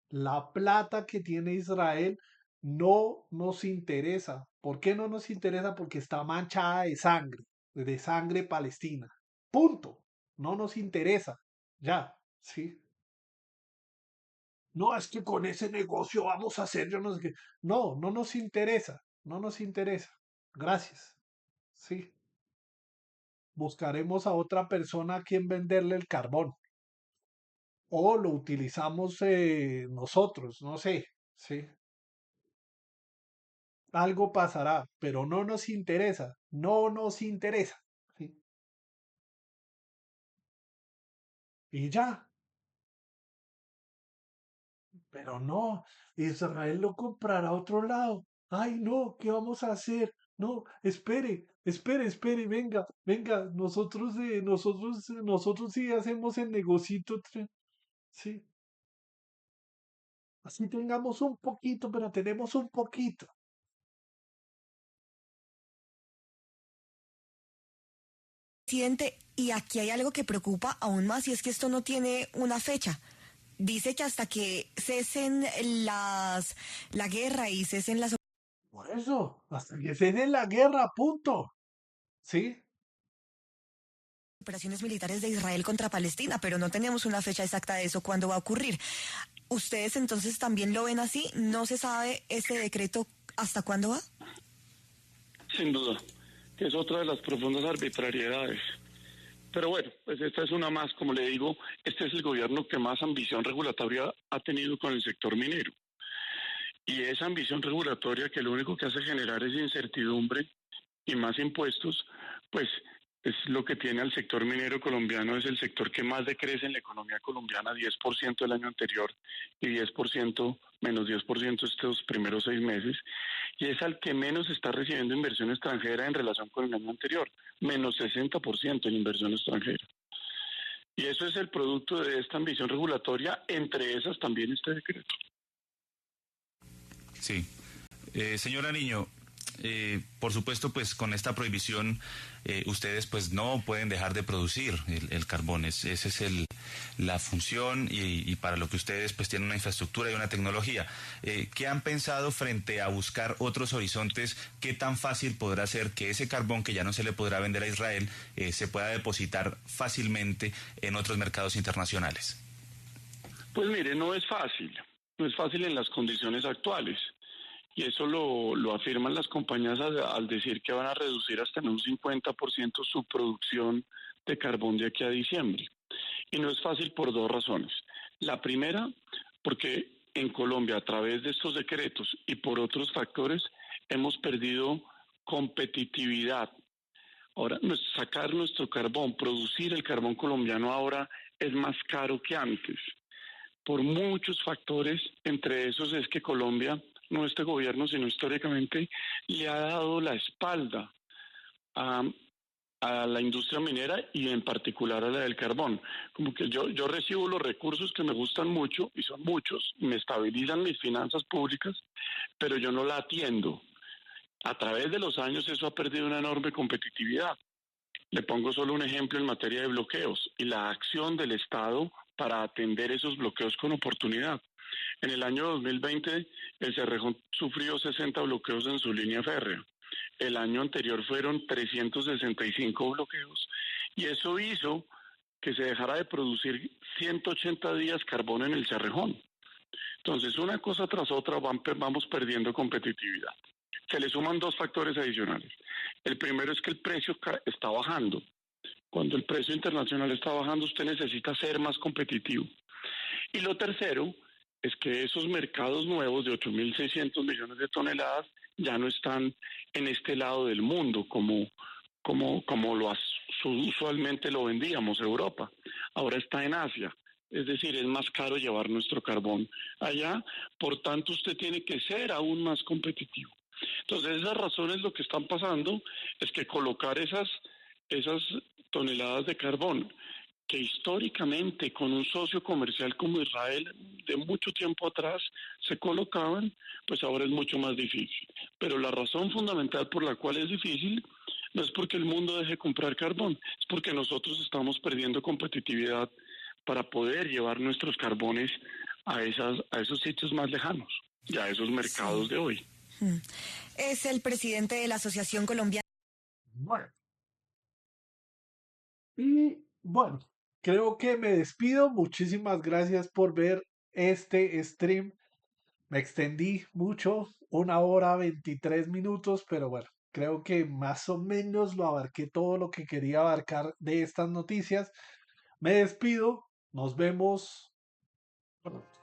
[SPEAKER 1] La plata que tiene Israel no nos interesa. ¿Por qué no nos interesa? Porque está manchada de sangre palestina. Punto. No nos interesa. Ya, sí. No, es que con ese negocio vamos a hacer, yo no sé qué. No, no nos interesa. No nos interesa. Gracias. Sí. Buscaremos a otra persona a quien venderle el carbón. O lo utilizamos nosotros, no sé. Sí. Algo pasará, pero no nos interesa, no nos interesa. ¿Sí? Y ya, pero no, Israel lo comprará a otro lado. Ay, no, ¿qué vamos a hacer? No, espere, venga, venga, nosotros sí hacemos el negocito, sí, Así tengamos un poquito, pero tenemos un poquito.
[SPEAKER 2] Presidente, y aquí hay algo que preocupa aún más y es que esto no tiene una fecha. Dice que hasta que cesen la guerra y cesen las
[SPEAKER 1] Por eso, hasta que se dé la guerra, punto. ¿Sí?
[SPEAKER 2] operaciones militares de Israel contra Palestina, pero no tenemos una fecha exacta de eso, cuándo va a ocurrir. ¿Ustedes entonces también lo ven así? ¿No se sabe ese decreto hasta cuándo va?
[SPEAKER 3] Sin duda, que es otra de las profundas arbitrariedades. Pero bueno, pues esta es una más, como le digo, este es el gobierno que más ambición regulatoria ha tenido con el sector minero. Y esa ambición regulatoria que lo único que hace generar es incertidumbre y más impuestos, pues es lo que tiene al sector minero colombiano, es el sector que más decrece en la economía colombiana, 10% el año anterior y 10%, menos 10% estos primeros 6 meses, y es al que menos está recibiendo inversión extranjera en relación con el año anterior, menos 60% en inversión extranjera. Y eso es el producto de esta ambición regulatoria, entre esas también este decreto.
[SPEAKER 4] Sí. Señor Nariño, por supuesto, pues con esta prohibición ustedes pues no pueden dejar de producir el carbón. Esa es la función y para lo que ustedes pues tienen una infraestructura y una tecnología. ¿Qué han pensado frente a buscar otros horizontes? ¿Qué tan fácil podrá ser que ese carbón que ya no se le podrá vender a Israel se pueda depositar fácilmente en otros mercados internacionales?
[SPEAKER 3] Pues mire, no es fácil en las condiciones actuales. Y eso lo afirman las compañías al decir que van a reducir hasta en un 50% su producción de carbón de aquí a diciembre. Y no es fácil por dos razones. La primera, porque en Colombia, a través de estos decretos y por otros factores, hemos perdido competitividad. Ahora, sacar nuestro carbón, producir el carbón colombiano ahora es más caro que antes por muchos factores, entre esos es que Colombia, no este gobierno, sino históricamente, le ha dado la espalda a, a la industria minera y en particular a la del carbón. Como que yo recibo los recursos que me gustan mucho, y son muchos, me estabilizan mis finanzas públicas, pero yo no la atiendo. A través de los años eso ha perdido una enorme competitividad. Le pongo solo un ejemplo en materia de bloqueos y la acción del Estado para atender esos bloqueos con oportunidad. En el año 2020, el Cerrejón sufrió 60 bloqueos en su línea férrea. El año anterior fueron 365 bloqueos y eso hizo que se dejara de producir 180 días carbón en el Cerrejón. Entonces, una cosa tras otra vamos perdiendo competitividad. Se le suman dos factores adicionales. El primero es que el precio está bajando. Cuando el precio internacional está bajando, usted necesita ser más competitivo. Y lo tercero es que esos mercados nuevos de 8.600 millones de toneladas ya no están en este lado del mundo como usualmente lo vendíamos, Europa. Ahora está en Asia. Es decir, es más caro llevar nuestro carbón allá, por tanto usted tiene que ser aún más competitivo. Entonces esas razones lo que están pasando es que colocar esas toneladas de carbón que históricamente con un socio comercial como Israel de mucho tiempo atrás se colocaban, pues ahora es mucho más difícil. Pero la razón fundamental por la cual es difícil no es porque el mundo deje de comprar carbón, es porque nosotros estamos perdiendo competitividad para poder llevar nuestros carbones a esos sitios más lejanos y a esos mercados
[SPEAKER 2] Sí.
[SPEAKER 3] de hoy.
[SPEAKER 2] Es el presidente de la Asociación Colombiana.
[SPEAKER 1] Bueno, y bueno, creo que me despido. Muchísimas gracias por ver este stream. Me extendí mucho, 1 hora 23 minutos, pero bueno, creo que más o menos lo abarqué todo lo que quería abarcar de estas noticias. Me despido, nos vemos pronto.